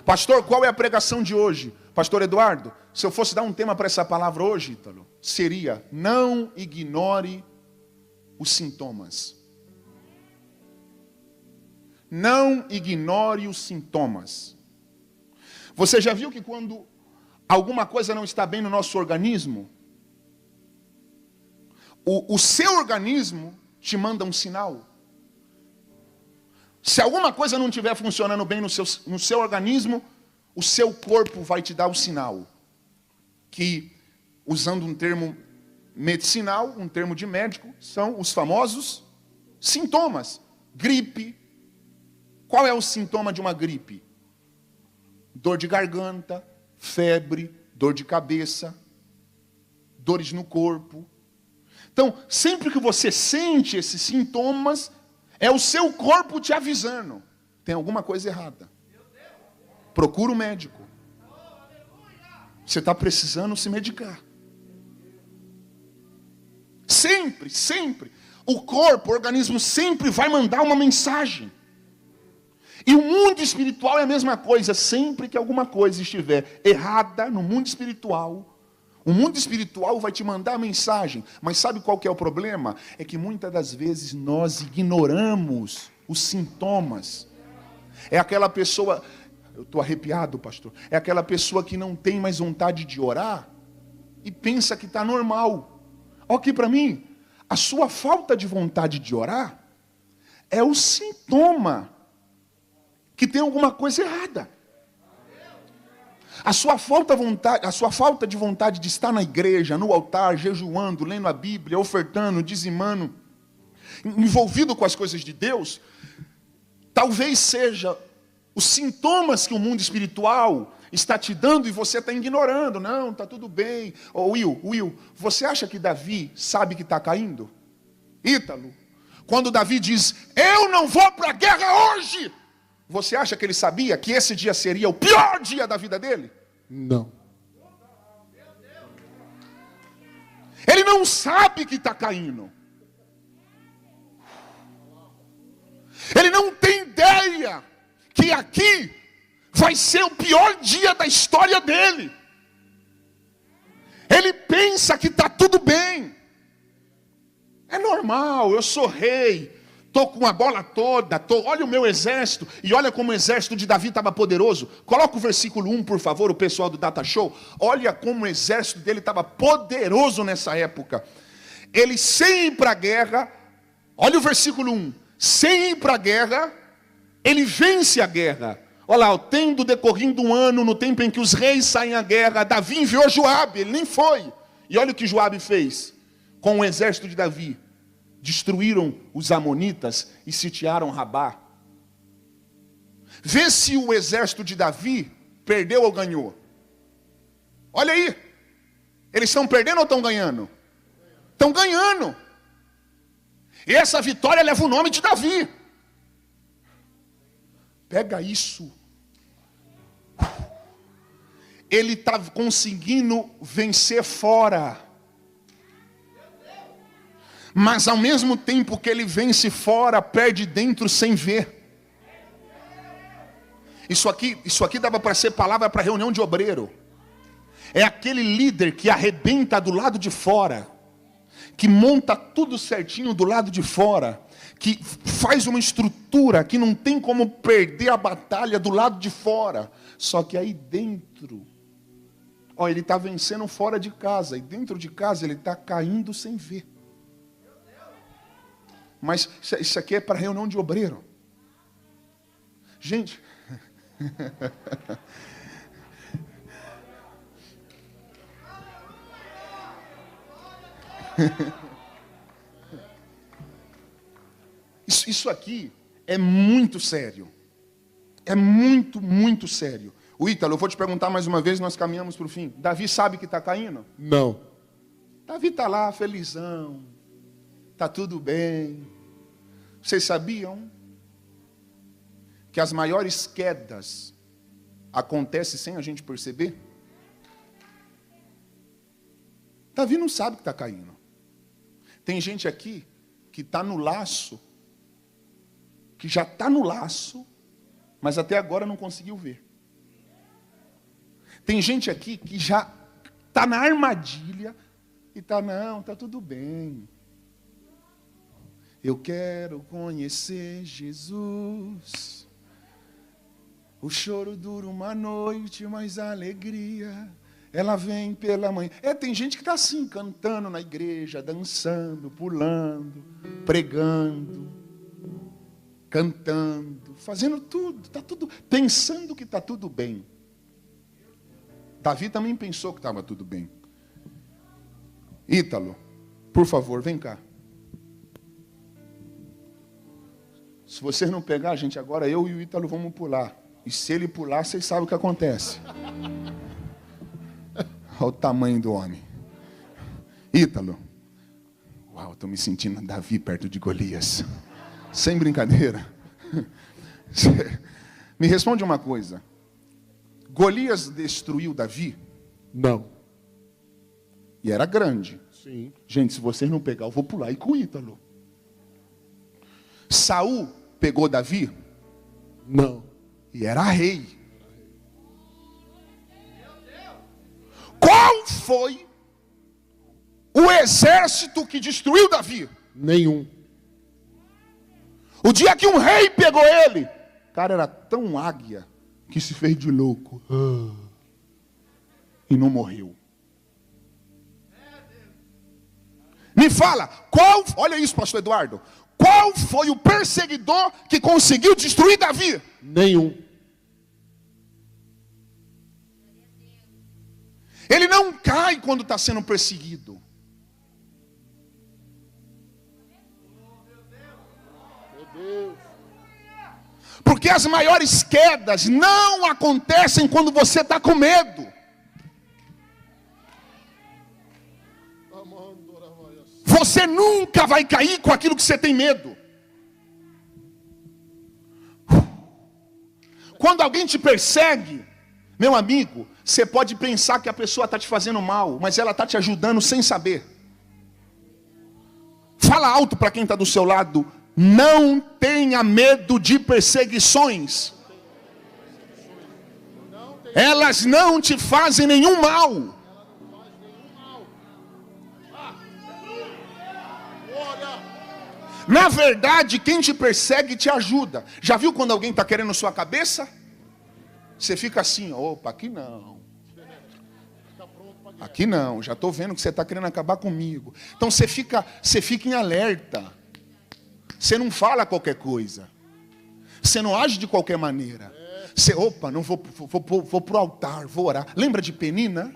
Pastor, qual é a pregação de hoje? Pastor Eduardo, se eu fosse dar um tema para essa palavra hoje, Ítalo, seria: não ignore os sintomas. Não ignore os sintomas. Você já viu que quando alguma coisa não está bem no nosso organismo, o seu organismo te manda um sinal? Se alguma coisa não estiver funcionando bem no seu organismo, o seu corpo vai te dar o sinal. Que, usando um termo medicinal, um termo de médico, são os famosos sintomas. Gripe. Qual é o sintoma de uma gripe? Dor de garganta, febre, dor de cabeça, dores no corpo. Então, sempre que você sente esses sintomas, é o seu corpo te avisando: tem alguma coisa errada. Procura o médico. Você está precisando se medicar. Sempre, sempre. O corpo, o organismo sempre vai mandar uma mensagem. E o mundo espiritual é a mesma coisa. Sempre que alguma coisa estiver errada no mundo espiritual, o mundo espiritual vai te mandar a mensagem. Mas sabe qual que é o problema? É que muitas das vezes nós ignoramos os sintomas. É aquela pessoa... Eu estou arrepiado, pastor. É aquela pessoa que não tem mais vontade de orar e pensa que está normal. Olha aqui para mim. A sua falta de vontade de orar é o sintoma que tem alguma coisa errada. A sua falta de vontade de estar na igreja, no altar, jejuando, lendo a Bíblia, ofertando, dizimando, envolvido com as coisas de Deus, talvez seja os sintomas que o mundo espiritual está te dando e você está ignorando. Não, está tudo bem. Will, você acha que Davi sabe que está caindo? Ítalo, quando Davi diz: eu não vou para a guerra hoje, você acha que ele sabia que esse dia seria o pior dia da vida dele? Não. Ele não sabe que está caindo. Ele não tem ideia que aqui vai ser o pior dia da história dele. Ele pensa que está tudo bem. É normal, eu sou rei. Estou com a bola toda. Olha o meu exército. E olha como o exército de Davi estava poderoso. Coloca o versículo 1, por favor, o pessoal do Data Show. Olha como o exército dele estava poderoso nessa época. Ele sem ir para a guerra. Olha o versículo 1. Sem ir para a guerra, ele vence a guerra. Olha lá, tendo decorrido um ano, no tempo em que os reis saem à guerra, Davi enviou Joabe, ele nem foi. E olha o que Joabe fez com o exército de Davi. Destruíram os amonitas e sitiaram Rabá. Vê se o exército de Davi perdeu ou ganhou. Olha aí. Eles estão perdendo ou estão ganhando? Estão ganhando. E essa vitória leva o nome de Davi. Pega isso. Ele está conseguindo vencer fora. Mas ao mesmo tempo que ele vence fora, perde dentro sem ver. Isso aqui dava para ser palavra para reunião de obreiro. É aquele líder que arrebenta do lado de fora, que monta tudo certinho do lado de fora, que faz uma estrutura que não tem como perder a batalha do lado de fora. Só que aí dentro, ele está vencendo fora de casa, e dentro de casa ele está caindo sem ver. Mas isso aqui é para reunião de obreiro. Gente, isso aqui é muito sério. É muito, muito sério. O Ítalo, eu vou te perguntar mais uma vez, nós caminhamos para o fim. Davi sabe que está caindo? Não. Davi está lá, felizão. Está tudo bem. Vocês sabiam que as maiores quedas acontecem sem a gente perceber? Davi não sabe que está caindo. Tem gente aqui que está no laço, que já está no laço, mas até agora não conseguiu ver. Tem gente aqui que já está na armadilha e está, não, está tudo bem. Eu quero conhecer Jesus. O choro dura uma noite, mas a alegria, ela vem pela manhã. Tem gente que está assim, cantando na igreja, dançando, pulando, pregando, cantando, fazendo tudo, está tudo, pensando que está tudo bem. Davi também pensou que estava tudo bem. Ítalo, por favor, vem cá. Se vocês não pegar, gente, agora eu e o Ítalo vamos pular. E se ele pular, vocês sabem o que acontece. Olha o tamanho do homem. Ítalo. Uau, estou me sentindo Davi perto de Golias. Sem brincadeira. Me responde uma coisa. Golias destruiu Davi? Não. E era grande. Sim. Gente, se vocês não pegar, eu vou pular. E com o Ítalo. Saul pegou Davi? Não. E era rei. Qual foi o exército que destruiu Davi? Nenhum. O dia que um rei pegou ele, o cara era tão águia que se fez de louco. E não morreu. Me fala, olha isso, pastor Eduardo. Qual foi o perseguidor que conseguiu destruir Davi? Nenhum. Ele não cai quando está sendo perseguido. Porque as maiores quedas não acontecem quando você está com medo. Você nunca vai cair com aquilo que você tem medo. Quando alguém te persegue, meu amigo, você pode pensar que a pessoa está te fazendo mal, mas ela está te ajudando sem saber. Fala alto para quem está do seu lado. Não tenha medo de perseguições. Elas não te fazem nenhum mal. Na verdade, quem te persegue te ajuda. Já viu quando alguém está querendo sua cabeça? Você fica assim, opa, aqui não. Aqui não, já estou vendo que você está querendo acabar comigo. Então você fica em alerta. Você não fala qualquer coisa. Você não age de qualquer maneira. Você, opa, não vou para o altar, vou orar. Lembra de Penina?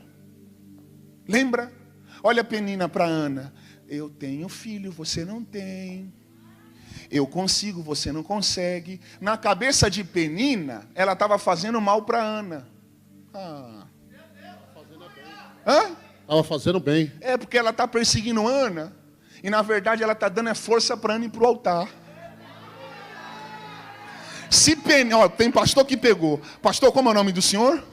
Lembra? Olha Penina para Ana. Eu tenho filho, você não tem. Eu consigo, você não consegue. Na cabeça de Penina, ela estava fazendo mal para Ana. Estava fazendo bem. É porque ela está perseguindo Ana. E na verdade ela está dando força para Ana ir para o altar. Se tem pastor que pegou. Pastor, como é o nome do senhor?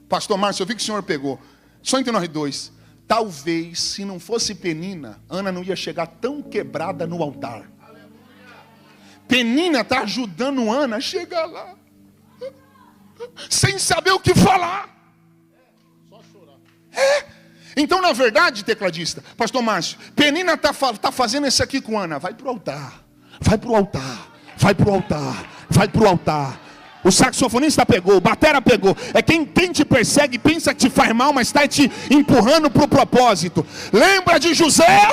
Pastor Márcio, eu vi que o senhor pegou. Só entre nós dois. Talvez, se não fosse Penina, Ana não ia chegar tão quebrada no altar. Penina está ajudando Ana a chegar lá. Sem saber o que falar. Só chorar. Então, na verdade, tecladista, pastor Márcio, Penina está fazendo isso aqui com Ana. Vai para o altar. Vai para o altar. Vai para o altar. Vai para o altar. O saxofonista pegou, o batera pegou. É quem te persegue, pensa que te faz mal, mas está te empurrando para o propósito. Lembra de José?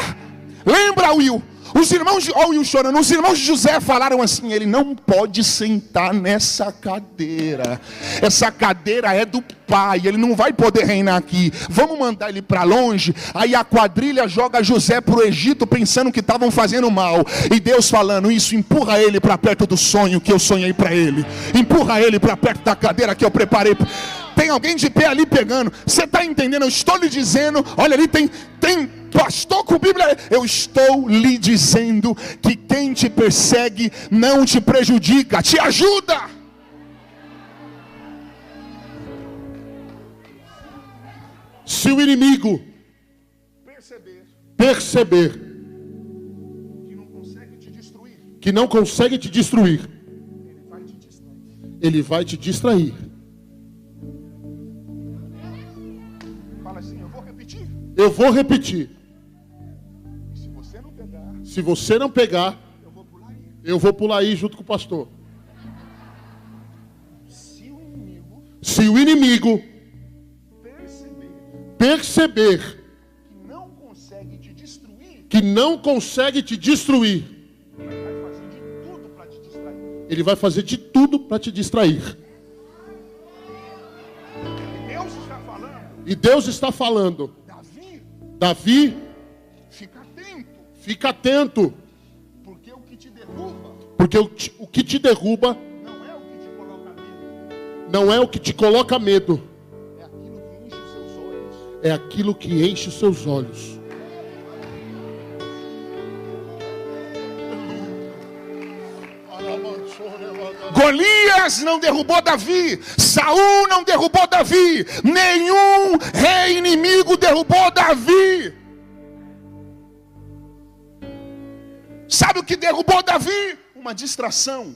Lembra, Will? Os irmãos, olha o Will chorando. Os irmãos de José falaram assim: ele não pode sentar nessa cadeira. Essa cadeira é do pai, ele não vai poder reinar aqui. Vamos mandar ele para longe. Aí a quadrilha joga José para o Egito, pensando que estavam fazendo mal. E Deus falando isso: empurra ele para perto do sonho que eu sonhei para ele. Empurra ele para perto da cadeira que eu preparei. Tem alguém de pé ali pegando. Você está entendendo? Eu estou lhe dizendo. Olha ali, tem pastor com Bíblia. Eu estou lhe dizendo que quem te persegue não te prejudica, te ajuda. Se o inimigo perceber que não consegue te destruir, ele vai te distrair. Fala assim, eu vou repetir. Eu vou repetir. Se você não pegar, eu vou pular aí junto com o pastor. Se o inimigo perceber que não consegue te destruir, ele vai fazer de tudo para te distrair. E Deus está falando. Davi, fica atento. Porque o que te derruba, o que te derruba não é o que te coloca medo. É aquilo que enche os seus olhos. Golias não derrubou Davi, Saul não derrubou Davi, nenhum rei inimigo derrubou Davi. Sabe o que derrubou Davi? Uma distração.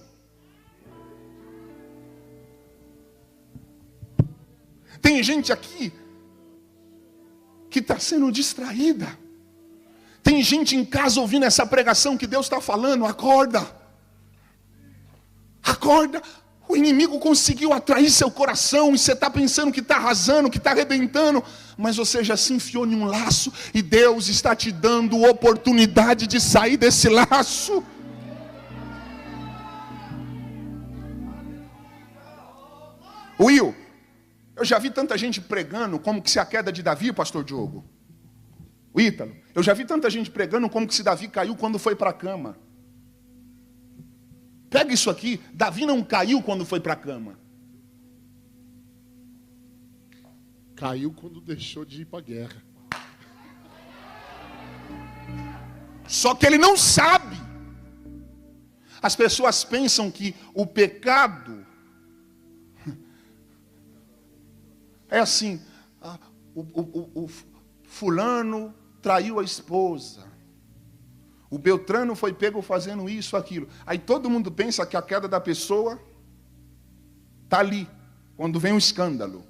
Tem gente aqui que está sendo distraída. Tem gente em casa ouvindo essa pregação que Deus está falando. Acorda. Acorda. O inimigo conseguiu atrair seu coração. E você está pensando que está arrasando, que está arrebentando. Mas você já se enfiou em um laço. E Deus está te dando oportunidade de sair desse laço. Will, eu já vi tanta gente pregando como que se a queda de Davi, pastor Diogo. O Ítalo, eu já vi tanta gente pregando como que se Davi caiu quando foi para a cama. Pega isso aqui, Davi não caiu quando foi para a cama. Caiu quando deixou de ir para a guerra. Só que ele não sabe. As pessoas pensam que o pecado é assim, o fulano traiu a esposa, o Beltrano foi pego fazendo isso, aquilo. Aí todo mundo pensa que a queda da pessoa está ali, quando vem um escândalo.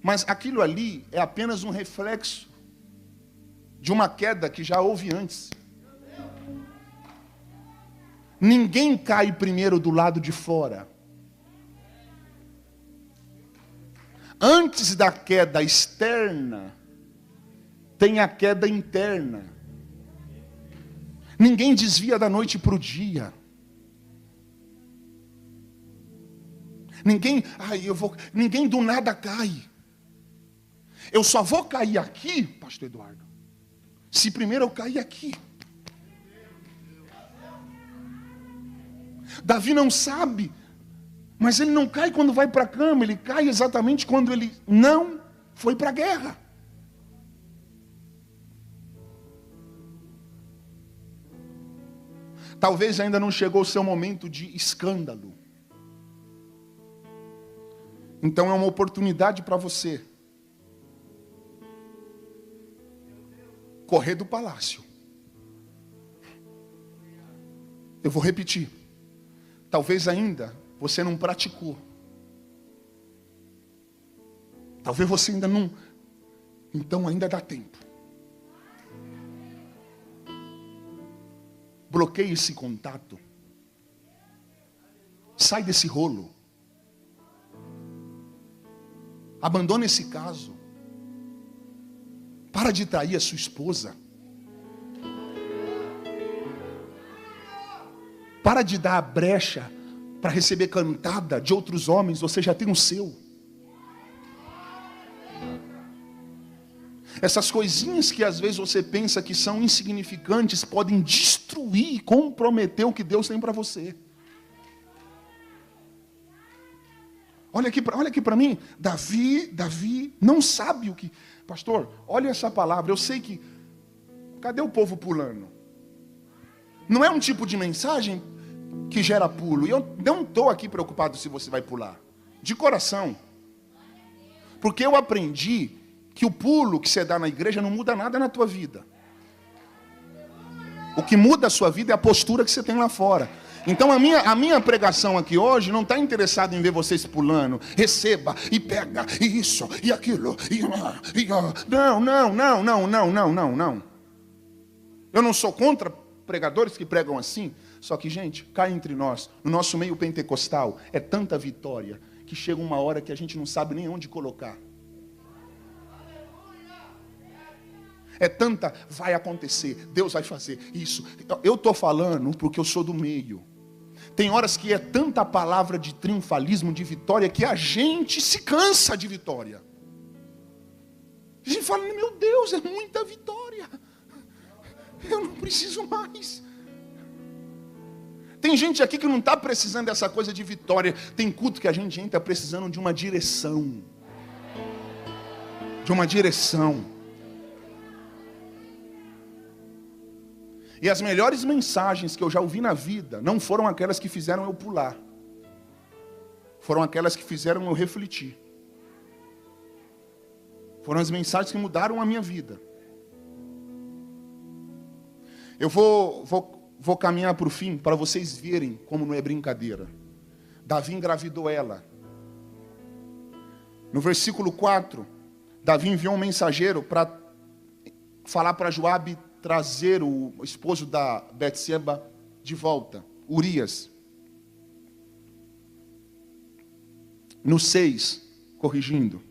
Mas aquilo ali é apenas um reflexo de uma queda que já houve antes. Ninguém cai primeiro do lado de fora. Antes da queda externa, tem a queda interna. Ninguém desvia da noite para o dia. Ninguém do nada cai. Eu só vou cair aqui, pastor Eduardo, se primeiro eu cair aqui. Davi não sabe, mas ele não cai quando vai para a cama, ele cai exatamente quando ele não foi para a guerra. Talvez ainda não chegou o seu momento de escândalo. Então é uma oportunidade para você correr do palácio. Eu vou repetir. Talvez ainda você não praticou. Talvez você ainda não. Então ainda dá tempo. Bloqueie esse contato. Sai desse rolo. Abandone esse caso. Para de trair a sua esposa. Para de dar a brecha para receber cantada de outros homens. Você já tem o seu. Essas coisinhas que às vezes você pensa que são insignificantes podem destruir e comprometer o que Deus tem para você. Olha aqui para mim. Davi não sabe o que... Pastor, olha essa palavra. Eu sei que... Cadê o povo pulando? Não é um tipo de mensagem que gera pulo. E eu não estou aqui preocupado se você vai pular. De coração. Porque eu aprendi que o pulo que você dá na igreja não muda nada na tua vida. O que muda a sua vida é a postura que você tem lá fora. Então a minha pregação aqui hoje não está interessada em ver vocês pulando. Receba e pega e isso e aquilo. Não. Eu não sou contra pregadores que pregam assim. Só que, gente, cá entre nós, no nosso meio pentecostal, é tanta vitória que chega uma hora que a gente não sabe nem onde colocar. É tanta, vai acontecer, Deus vai fazer isso. Eu estou falando porque eu sou do meio. Tem horas que é tanta palavra de triunfalismo, de vitória, que a gente se cansa de vitória. A gente fala, meu Deus, é muita vitória. Eu não preciso mais. Tem gente aqui que não está precisando dessa coisa de vitória. Tem culto que a gente entra precisando de uma direção. De uma direção. E as melhores mensagens que eu já ouvi na vida não foram aquelas que fizeram eu pular. Foram aquelas que fizeram eu refletir. Foram as mensagens que mudaram a minha vida. Eu vou caminhar para o fim, para vocês verem como não é brincadeira. Davi engravidou ela. No versículo 4, Davi enviou um mensageiro para falar para Joabe trazer o esposo da Betseba de volta, Urias. No 6, corrigindo.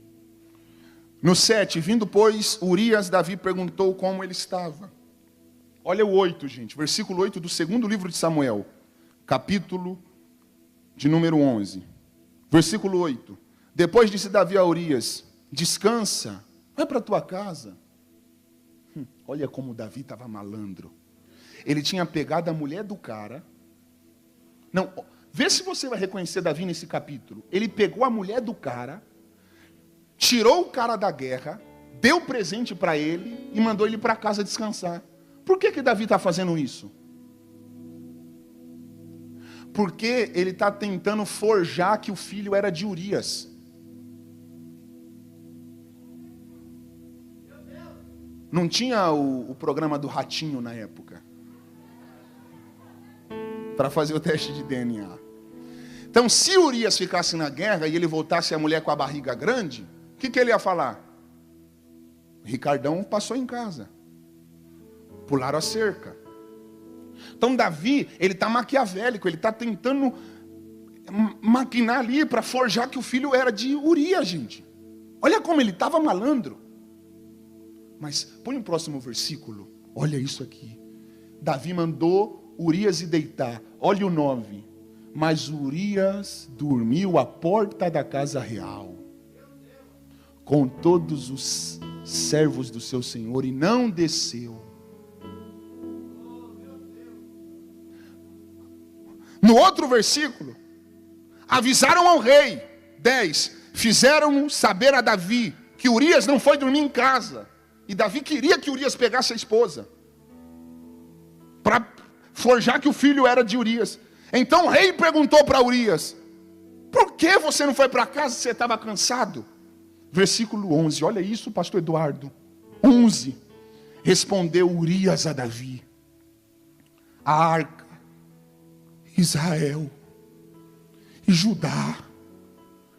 No 7, vindo pois Urias, Davi perguntou como ele estava. Olha o 8, gente, versículo 8 do segundo livro de Samuel, capítulo de número 11. Versículo 8. Depois disse Davi a Urias, descansa, vai para a tua casa. Olha como Davi estava malandro. Ele tinha pegado a mulher do cara. Não, vê se você vai reconhecer Davi nesse capítulo. Ele pegou a mulher do cara, tirou o cara da guerra, deu presente para ele e mandou ele para casa descansar. Por que Davi está fazendo isso? Porque ele está tentando forjar que o filho era de Urias. Não tinha o programa do ratinho na época. Para fazer o teste de DNA. Então, se Urias ficasse na guerra e ele voltasse a mulher com a barriga grande, o que ele ia falar? Ricardão passou em casa. Pularam a cerca. Então Davi, ele está maquiavélico, ele está tentando maquinar ali para forjar que o filho era de Urias, gente. Olha como ele estava malandro. Mas põe o próximo versículo. Olha isso aqui. Davi mandou Urias ir deitar. Olha o 9. Mas Urias dormiu à porta da casa real, com todos os servos do seu senhor, e não desceu. No outro versículo, avisaram ao rei. 10. Fizeram saber a Davi que Urias não foi dormir em casa. E Davi queria que Urias pegasse a esposa, para forjar que o filho era de Urias. Então o rei perguntou para Urias: por que você não foi para casa se você estava cansado? Versículo 11, olha isso, pastor Eduardo. 11. Respondeu Urias a Davi: a arca, Israel e Judá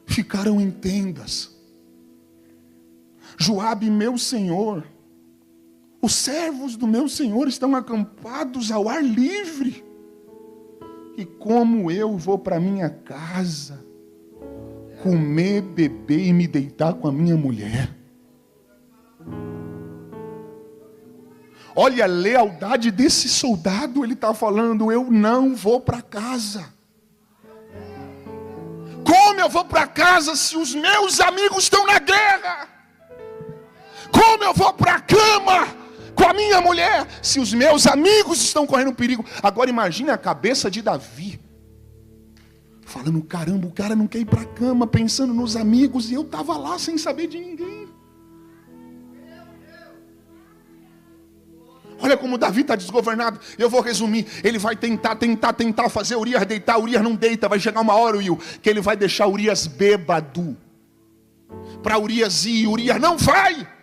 ficaram em tendas. Joabe, meu senhor, os servos do meu senhor estão acampados ao ar livre. E como eu vou para minha casa, comer, beber e me deitar com a minha mulher? Olha a lealdade desse soldado. Ele está falando: eu não vou para casa. Como eu vou para casa se os meus amigos estão na guerra? Como eu vou para a cama com a minha mulher se os meus amigos estão correndo perigo? Agora imagine a cabeça de Davi, falando: caramba, o cara não quer ir para a cama, pensando nos amigos, e eu estava lá sem saber de ninguém. Olha como Davi está desgovernado. Eu vou resumir. Ele vai tentar fazer Urias deitar. Urias não deita. Vai chegar uma hora, Will, que ele vai deixar Urias bêbado, para Urias ir. Urias não vai.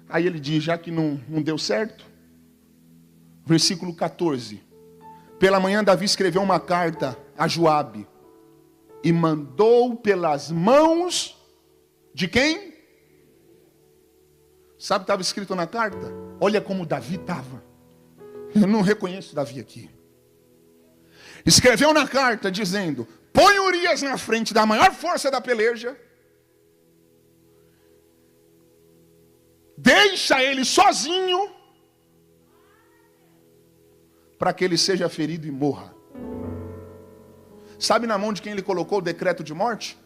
Aí ele diz, já que não deu certo, versículo 14. Pela manhã Davi escreveu uma carta a Joabe e mandou pelas mãos de quem? Sabe o que estava escrito na carta? Olha como Davi estava. Eu não reconheço Davi aqui. Escreveu na carta dizendo: põe Urias na frente da maior força da peleja, deixa ele sozinho, para que ele seja ferido e morra. Sabe na mão de quem ele colocou o decreto de morte?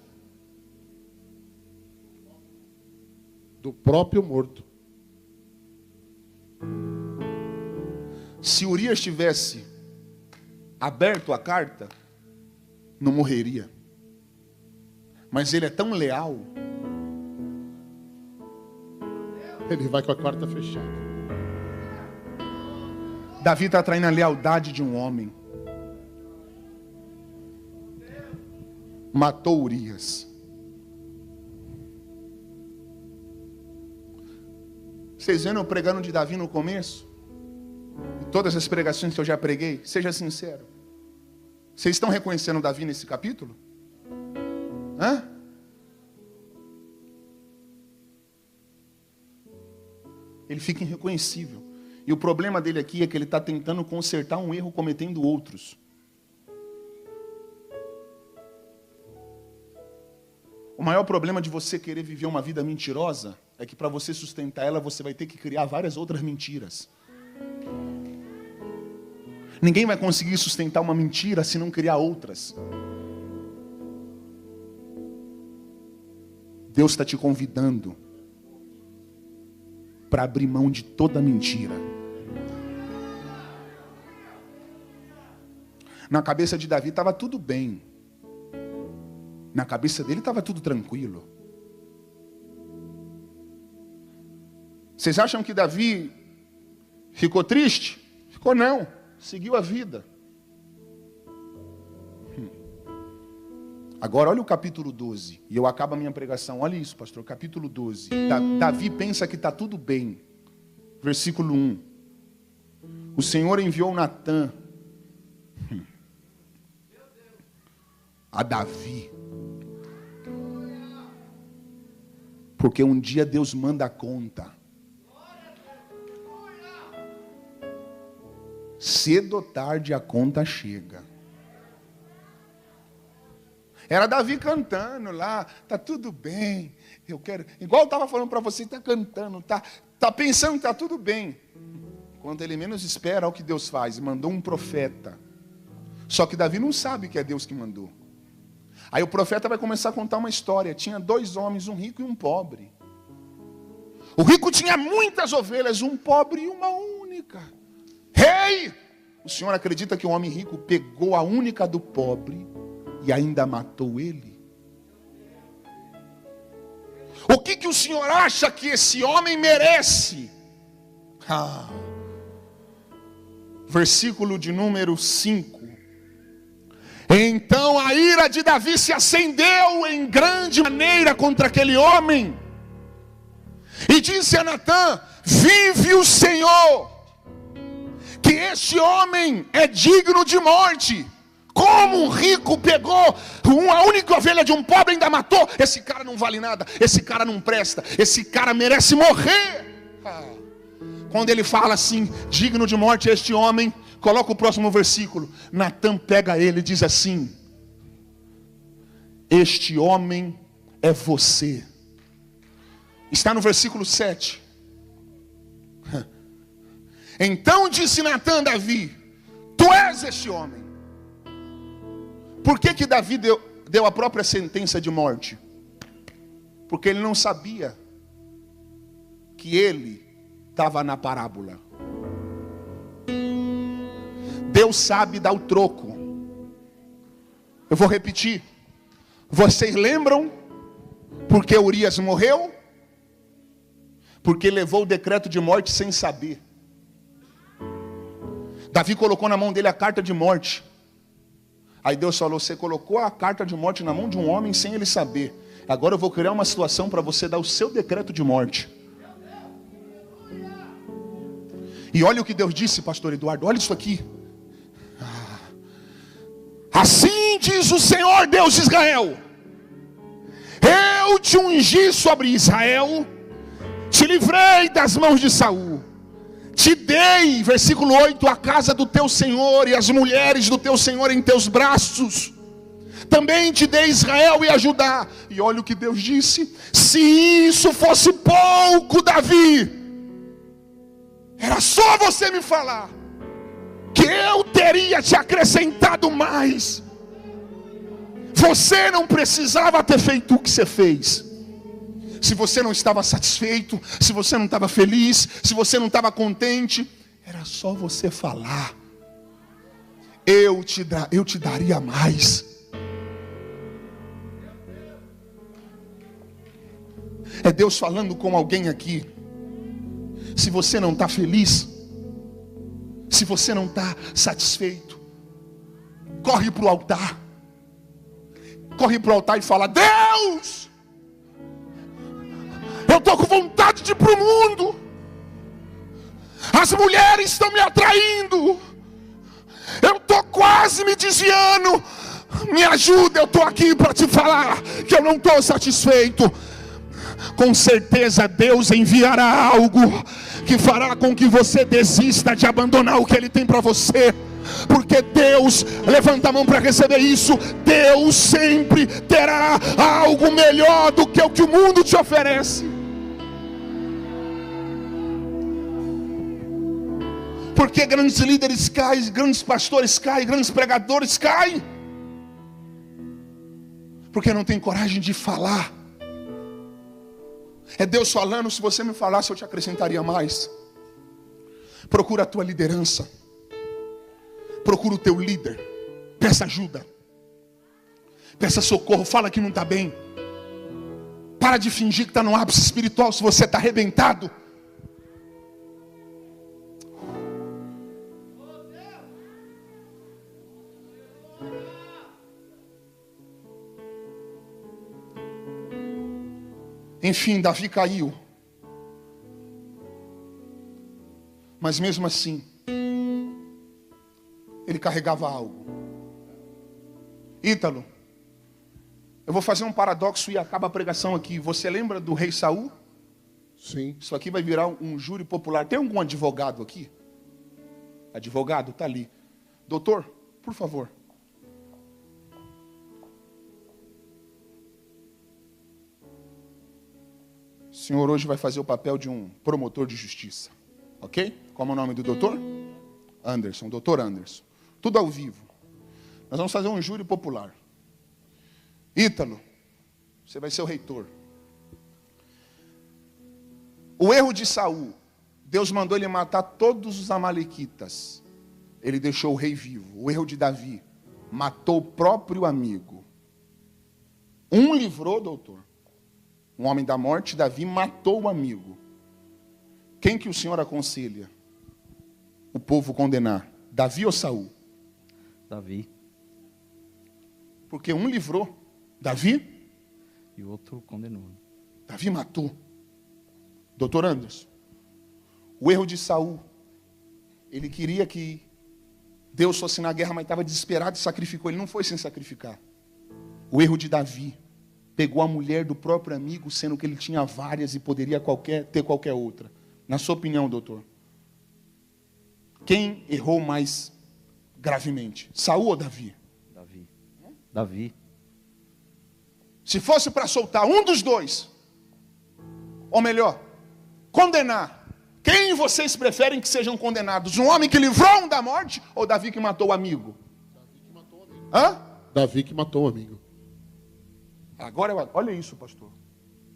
Do próprio morto. Se Urias tivesse aberto a carta, não morreria. Mas ele é tão leal, Ele vai com a carta fechada. Davi está traindo a lealdade de um homem. Matou Urias. Vocês vendo eu pregando de Davi no começo? E todas as pregações que eu já preguei, seja sincero. Vocês estão reconhecendo Davi nesse capítulo? Hã? Ele fica irreconhecível. E o problema dele aqui é que ele está tentando consertar um erro cometendo outros. O maior problema de você querer viver uma vida mentirosa é que para você sustentar ela, você vai ter que criar várias outras mentiras. Ninguém vai conseguir sustentar uma mentira se não criar outras. Deus está te convidando para abrir mão de toda mentira. Na cabeça de Davi estava tudo bem. Na cabeça dele estava tudo tranquilo. Vocês acham que Davi ficou triste? Ficou não. Seguiu a vida. Agora olha o capítulo 12. E eu acabo a minha pregação. Olha isso, pastor. Capítulo 12. Davi pensa que está tudo bem. Versículo 1. O Senhor enviou Natã a Davi. Porque um dia Deus manda a conta. cedo ou tarde a conta chega. Era Davi cantando lá, tá tudo bem, eu quero... Igual eu estava falando para você, tá cantando, tá pensando que tá tudo bem. Quando ele menos espera, olha o que Deus faz, mandou um profeta. Só que Davi não sabe que é Deus que mandou. Aí o profeta vai começar a contar uma história. Tinha 2 homens, um rico e um pobre. O rico tinha muitas ovelhas, um pobre uma única. Rei! O senhor acredita que o homem rico pegou a única do pobre e ainda matou ele? O que o senhor acha que esse homem merece? Versículo de número 5. Então a ira de Davi se acendeu em grande maneira contra aquele homem. E disse a Natã: vive o Senhor, que este homem é digno de morte. Como um rico pegou uma única ovelha de um pobre e ainda matou? Esse cara não vale nada, esse cara não presta, esse cara merece morrer. Quando ele fala assim, digno de morte este homem, coloca o próximo versículo. Natã pega ele e diz assim: este homem é você. Está no versículo 7. Então disse Natã a Davi: tu és este homem. Por que Davi deu a própria sentença de morte? Porque ele não sabia que ele estava na parábola. Deus sabe dar o troco. Eu vou repetir. Vocês lembram porque Urias morreu? Porque levou o decreto de morte sem saber. Davi colocou na mão dele a carta de morte. Aí Deus falou: você colocou a carta de morte na mão de um homem sem ele saber. Agora eu vou criar uma situação para você dar o seu decreto de morte. E olha o que Deus disse, pastor Eduardo, olha isso aqui. Assim diz o Senhor Deus de Israel: eu te ungi sobre Israel, te livrei das mãos de Saul, te dei, versículo 8, a casa do teu Senhor e as mulheres do teu Senhor em teus braços. Também te dei Israel e a Judá. E olha o que Deus disse: se isso fosse pouco, Davi, era só você me falar, que eu teria te acrescentado mais. Você não precisava ter feito o que você fez. Se você não estava satisfeito, se você não estava feliz, se você não estava contente, era só você falar. Eu te daria mais. É Deus falando com alguém aqui. Se você não está feliz, se você não está satisfeito, corre para o altar. Corre para o altar e fala: Deus, eu estou com vontade de ir para o mundo. As mulheres estão me atraindo. Eu estou quase me desviando. Me ajuda, eu estou aqui para te falar que eu não estou satisfeito. Com certeza Deus enviará algo que fará com que você desista de abandonar o que Ele tem para você. Porque Deus, levanta a mão para receber isso, Deus sempre terá algo melhor do que o que o mundo te oferece. Porque grandes líderes caem, grandes pastores caem, grandes pregadores caem, porque não tem coragem de falar. É Deus falando: se você me falasse, eu te acrescentaria mais. Procura a tua liderança. Procura o teu líder. Peça ajuda. Peça socorro. Fala que não está bem. Para de fingir que está no ápice espiritual se você está arrebentado. Enfim, Davi caiu. Mas mesmo assim, ele carregava algo. Ítalo, eu vou fazer um paradoxo e acaba a pregação aqui. Você lembra do rei Saul? Sim. Isso aqui vai virar um júri popular. Tem algum advogado aqui? Advogado, está ali. Doutor, por favor. O senhor hoje vai fazer o papel de um promotor de justiça. Ok? Como é o nome do doutor? Anderson, doutor Anderson. Tudo ao vivo. Nós vamos fazer um júri popular. Ítalo, você vai ser o reitor. O erro de Saul, Deus mandou ele matar todos os amalequitas. Ele deixou o rei vivo. O erro de Davi, matou o próprio amigo. Um livrou, doutor. Um homem da morte, Davi matou o amigo. Quem que o senhor aconselha o povo condenar? Davi ou Saul? Davi. Porque um livrou, Davi, E o outro condenou. Davi matou. Doutor Anderson, o erro de Saul, ele queria que Deus fosse na guerra, mas estava desesperado e sacrificou. Ele não foi sem sacrificar. O erro de Davi, pegou a mulher do próprio amigo, sendo que ele tinha várias e poderia ter qualquer outra. Na sua opinião, doutor, quem errou mais gravemente? Saul ou Davi? Davi. Davi. Se fosse para soltar um dos dois, ou melhor, condenar, quem vocês preferem que sejam condenados? Um homem que livrou um da morte ou Davi que matou o amigo? Davi que matou o amigo. Hã? Davi que matou o amigo. Agora, olha isso, pastor.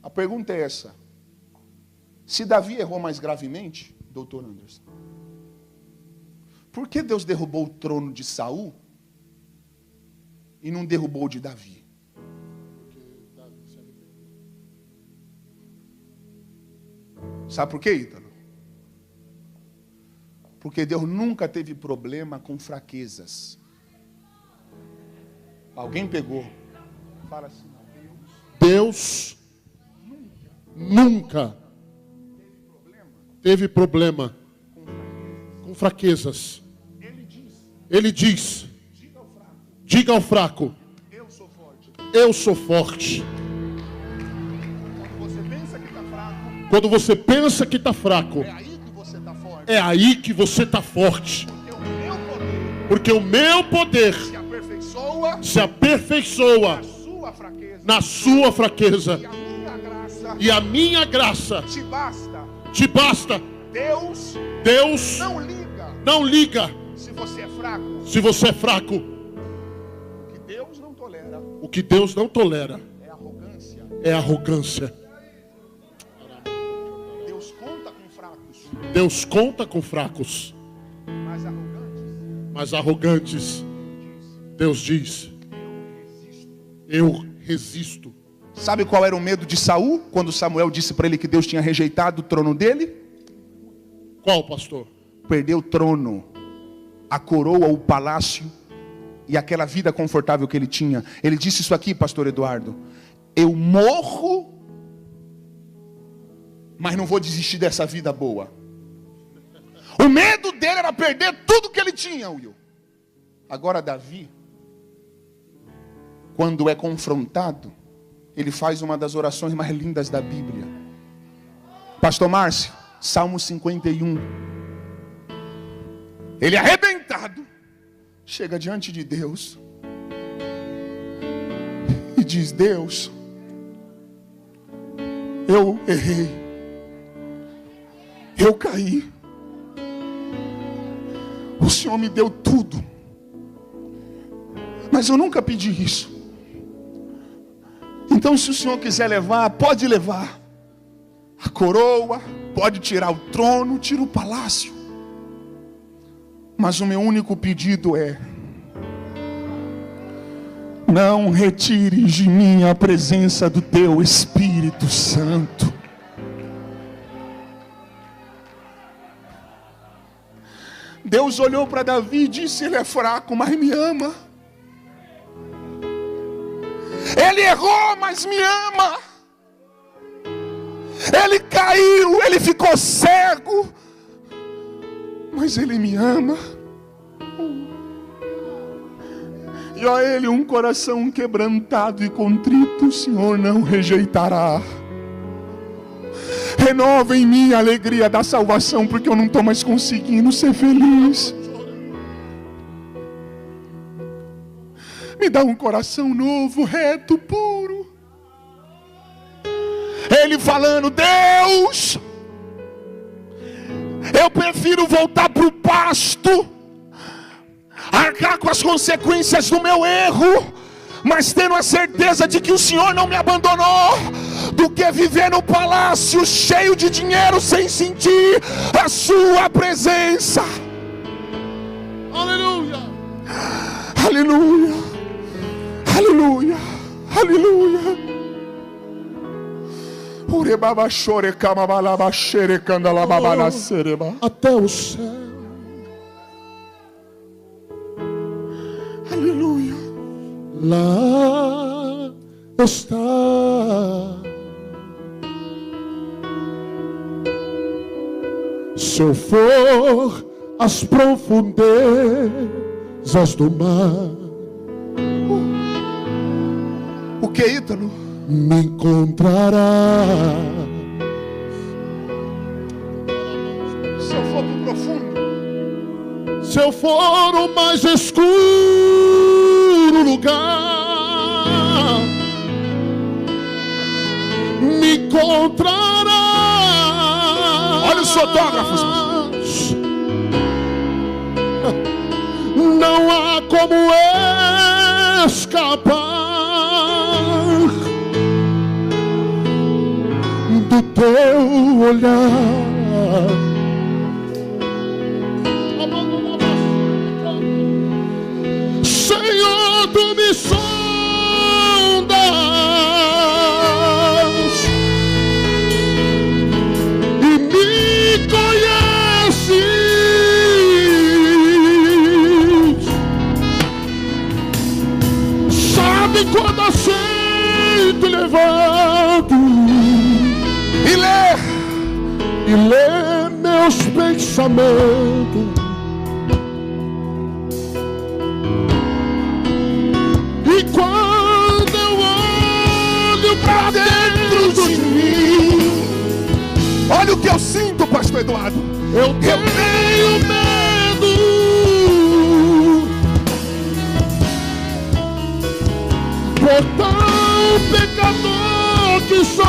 A pergunta é essa. Se Davi errou mais gravemente, doutor Anderson, por que Deus derrubou o trono de Saul e não derrubou o de Davi? Porque Davi se arrependeu. Sabe por quê, Ítalo? Porque Deus nunca teve problema com fraquezas. Alguém pegou? Fala assim. Deus nunca teve problema com fraquezas. Ele diz: diga ao fraco, Eu sou forte. eu sou forte. Quando você pensa que está fraco, Quando você pensa que está fraco, é aí que você está forte. é aí que você está forte. Porque o meu poder Porque o meu poder se aperfeiçoa se aperfeiçoa na sua fraqueza. na sua fraqueza. E a minha graça E a minha graça te basta. te basta. Deus Deus não liga não liga se você é fraco. se você é fraco. O que Deus não tolera O que Deus não tolera é arrogância. é arrogância. Deus conta com fracos, Deus conta com fracos, mas arrogantes. mas arrogantes, Deus diz: eu resisto. Sabe qual era o medo de Saul quando Samuel disse para ele que Deus tinha rejeitado o trono dele? Qual, pastor? Perder o trono, a coroa, o palácio e aquela vida confortável que ele tinha. Ele disse isso aqui, pastor Eduardo: eu morro, mas não vou desistir dessa vida boa. O medo dele era perder tudo que ele tinha, Will. Agora Davi, quando é confrontado, ele faz uma das orações mais lindas da Bíblia. Pastor Márcio, Salmo 51. Ele arrebentado, chega diante de Deus e diz: Deus, eu errei, eu caí, o Senhor me deu tudo, mas eu nunca pedi isso. Então, se o Senhor quiser levar, pode levar a coroa, pode tirar o trono, tira o palácio. Mas o meu único pedido é: não retires de mim a presença do teu Espírito Santo. Deus olhou para Davi e disse: ele é fraco, mas me ama. Ele errou, mas me ama. Ele caiu, ele ficou cego, mas ele me ama. E a ele um coração quebrantado e contrito o Senhor não rejeitará. Renova em mim a alegria da salvação, porque eu não estou mais conseguindo ser feliz. Me dá um coração novo, reto, puro. Ele falando: Deus, eu prefiro voltar para o pasto, arcar com as consequências do meu erro, mas tendo a certeza de que o Senhor não me abandonou, do que viver no palácio cheio de dinheiro sem sentir a sua presença. Aleluia. Aleluia, aleluia, aleluia. Urebaba chore kamabalaba xere candalababa sereba. Até o céu. Aleluia. Lá está se eu for às profundezas do mar, O que, Ítalo? me encontrará. Se eu for pro profundo, Se eu for o mais escuro lugar, me encontrará. Olha os fotógrafos. Não há como escapar do teu olhar. Senhor, tu me sondas e me conheces. Sabe quando aceito e levanto e lê meus pensamentos. E quando eu olho pra dentro de mim, olha o que eu sinto, pastor Eduardo. eu tenho medo. Por tão pecador que sou.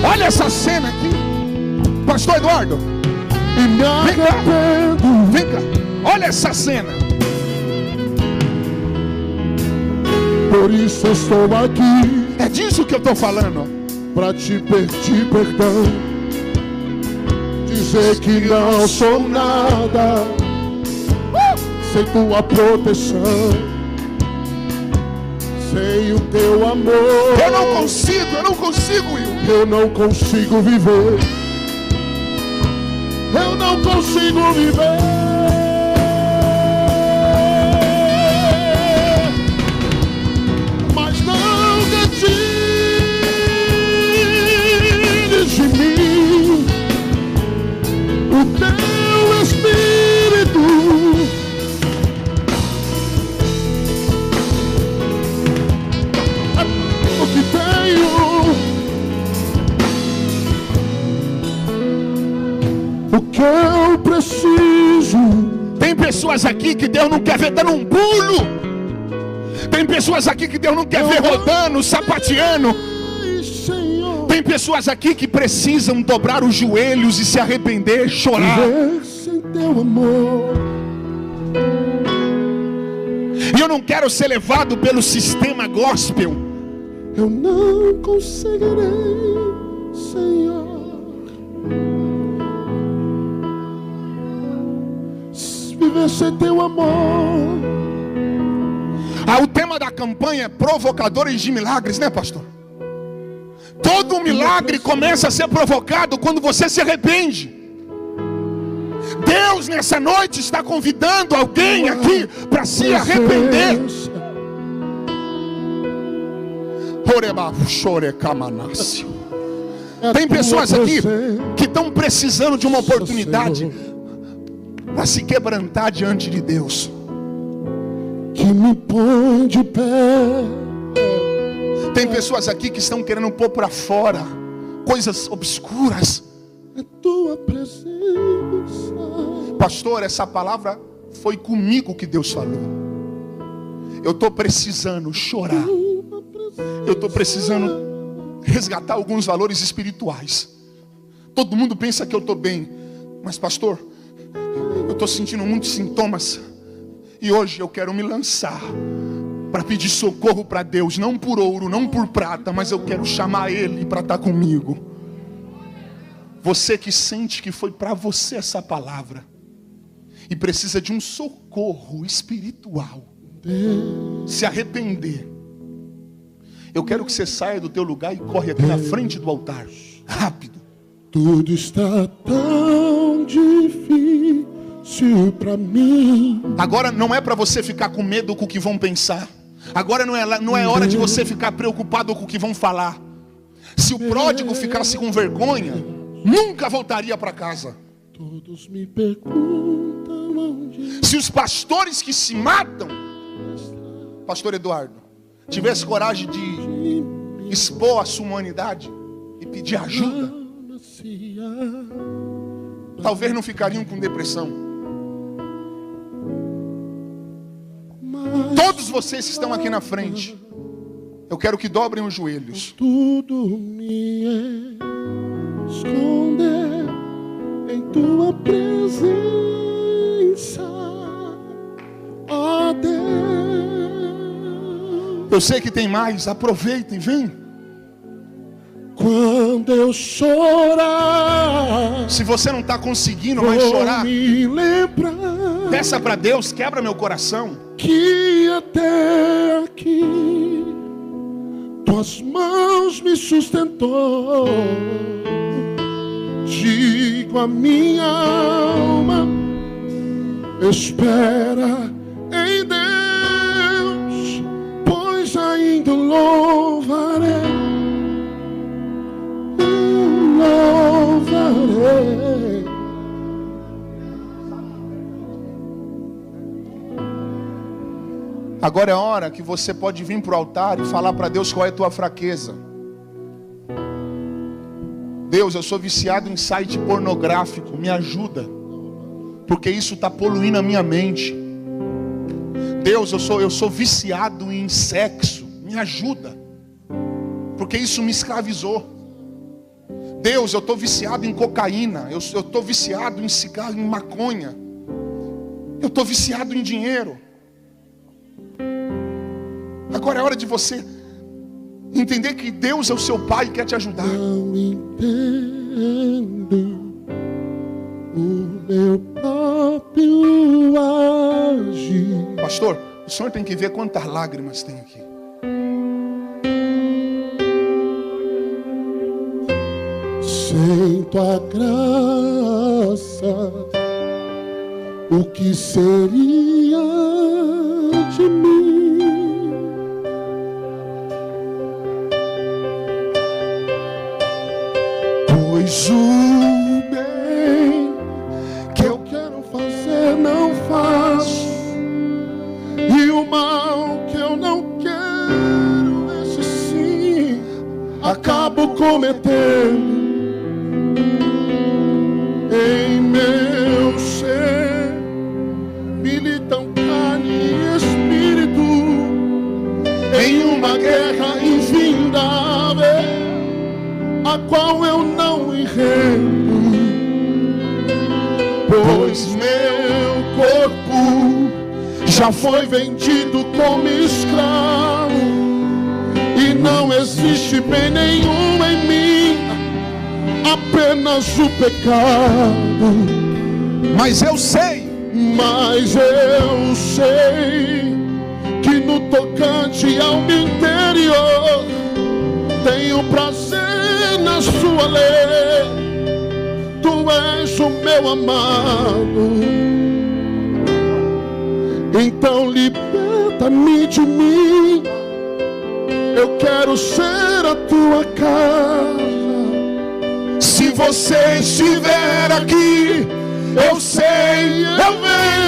Olha essa cena aqui, pastor Eduardo. E me arrependo. Vem cá, olha essa cena. Por isso eu estou aqui, É disso que eu estou falando. pra te pedir perdão, dizer que não sou nada sem tua proteção, sem o teu amor. Eu não consigo, Will. Eu não consigo viver. Eu não consigo viver. Mas não retires de mim o teu Espírito. É o que tenho. O que eu preciso. Tem pessoas aqui que Deus não quer ver dando um pulo. Tem pessoas aqui que Deus não quer ver rodando, sapateando. Ai, Senhor, Tem pessoas aqui que precisam dobrar os joelhos e se arrepender, chorar. viver sem teu amor. E eu não quero ser levado pelo sistema gospel. Eu não conseguirei, Senhor, viver sem teu amor. O tema da campanha é provocadores de milagres, né, pastor? Todo milagre começa a ser provocado quando você se arrepende. Deus nessa noite está convidando alguém aqui para se arrepender. Tem pessoas aqui que estão precisando de uma oportunidade para se quebrantar diante de Deus. Que me põe de pé. Tem pessoas aqui que estão querendo pôr para fora coisas obscuras. É tua presença. Pastor, essa palavra foi comigo que Deus falou. Eu estou precisando chorar. Eu estou precisando resgatar alguns valores espirituais. Todo mundo pensa que eu estou bem. Mas pastor, eu estou sentindo muitos sintomas. E hoje eu quero me lançar para pedir socorro para Deus. Não por ouro, não por prata, mas eu quero chamar Ele para estar comigo. Você que sente que foi para você essa palavra e precisa de um socorro espiritual, se arrepender, eu quero que você saia do teu lugar e corre aqui na frente do altar, rápido. Tudo está tão difícil para mim. Agora não é para você ficar com medo com o que vão pensar. Agora não é hora de você ficar preocupado com o que vão falar. Se o pródigo ficasse com vergonha, nunca voltaria para casa. Todos me perguntam onde. Se os pastores que se matam, pastor Eduardo, tivesse coragem de expor a sua humanidade e pedir ajuda, talvez não ficariam com depressão. Todos vocês que estão aqui na frente, eu quero que dobrem os joelhos. Tudo me esconder em tua presença, ó Deus. Eu sei que tem mais, aproveita e vem. Quando eu chorar, se você não está conseguindo mais chorar, me lembrar, peça para Deus, quebra meu coração, que até aqui tuas mãos me sustentou. Digo a minha alma, espera em Deus, pois ainda o louvarei. Agora é a hora que você pode vir para o altar e falar para Deus qual é a tua fraqueza. Deus, eu sou viciado em site pornográfico, me ajuda, porque isso está poluindo a minha mente. Deus, eu sou viciado em sexo, me ajuda, porque isso me escravizou. Deus, eu estou viciado em cocaína, eu estou viciado em cigarro, em maconha, eu estou viciado em dinheiro. Agora é hora de você entender que Deus é o seu Pai e quer te ajudar. Não entendo o meu próprio agir. Pastor, o senhor tem que ver quantas lágrimas tem aqui. Sem tua graça, o que seria de mim? Pois o bem que eu quero fazer não faço, e o mal que eu não quero, esse sim, acabo cometendo. Em meu ser militam carne e espírito, em uma guerra infindável, a qual eu não enredo. Pois meu corpo já foi vendido como escravo, e não existe bem nenhum em mim, apenas o pecado. Mas eu sei que no tocante ao meu interior tenho prazer na sua lei. Tu és o meu amado, então liberta-me de mim. Eu quero ser a tua casa. Se você estiver aqui, eu sei, eu vejo.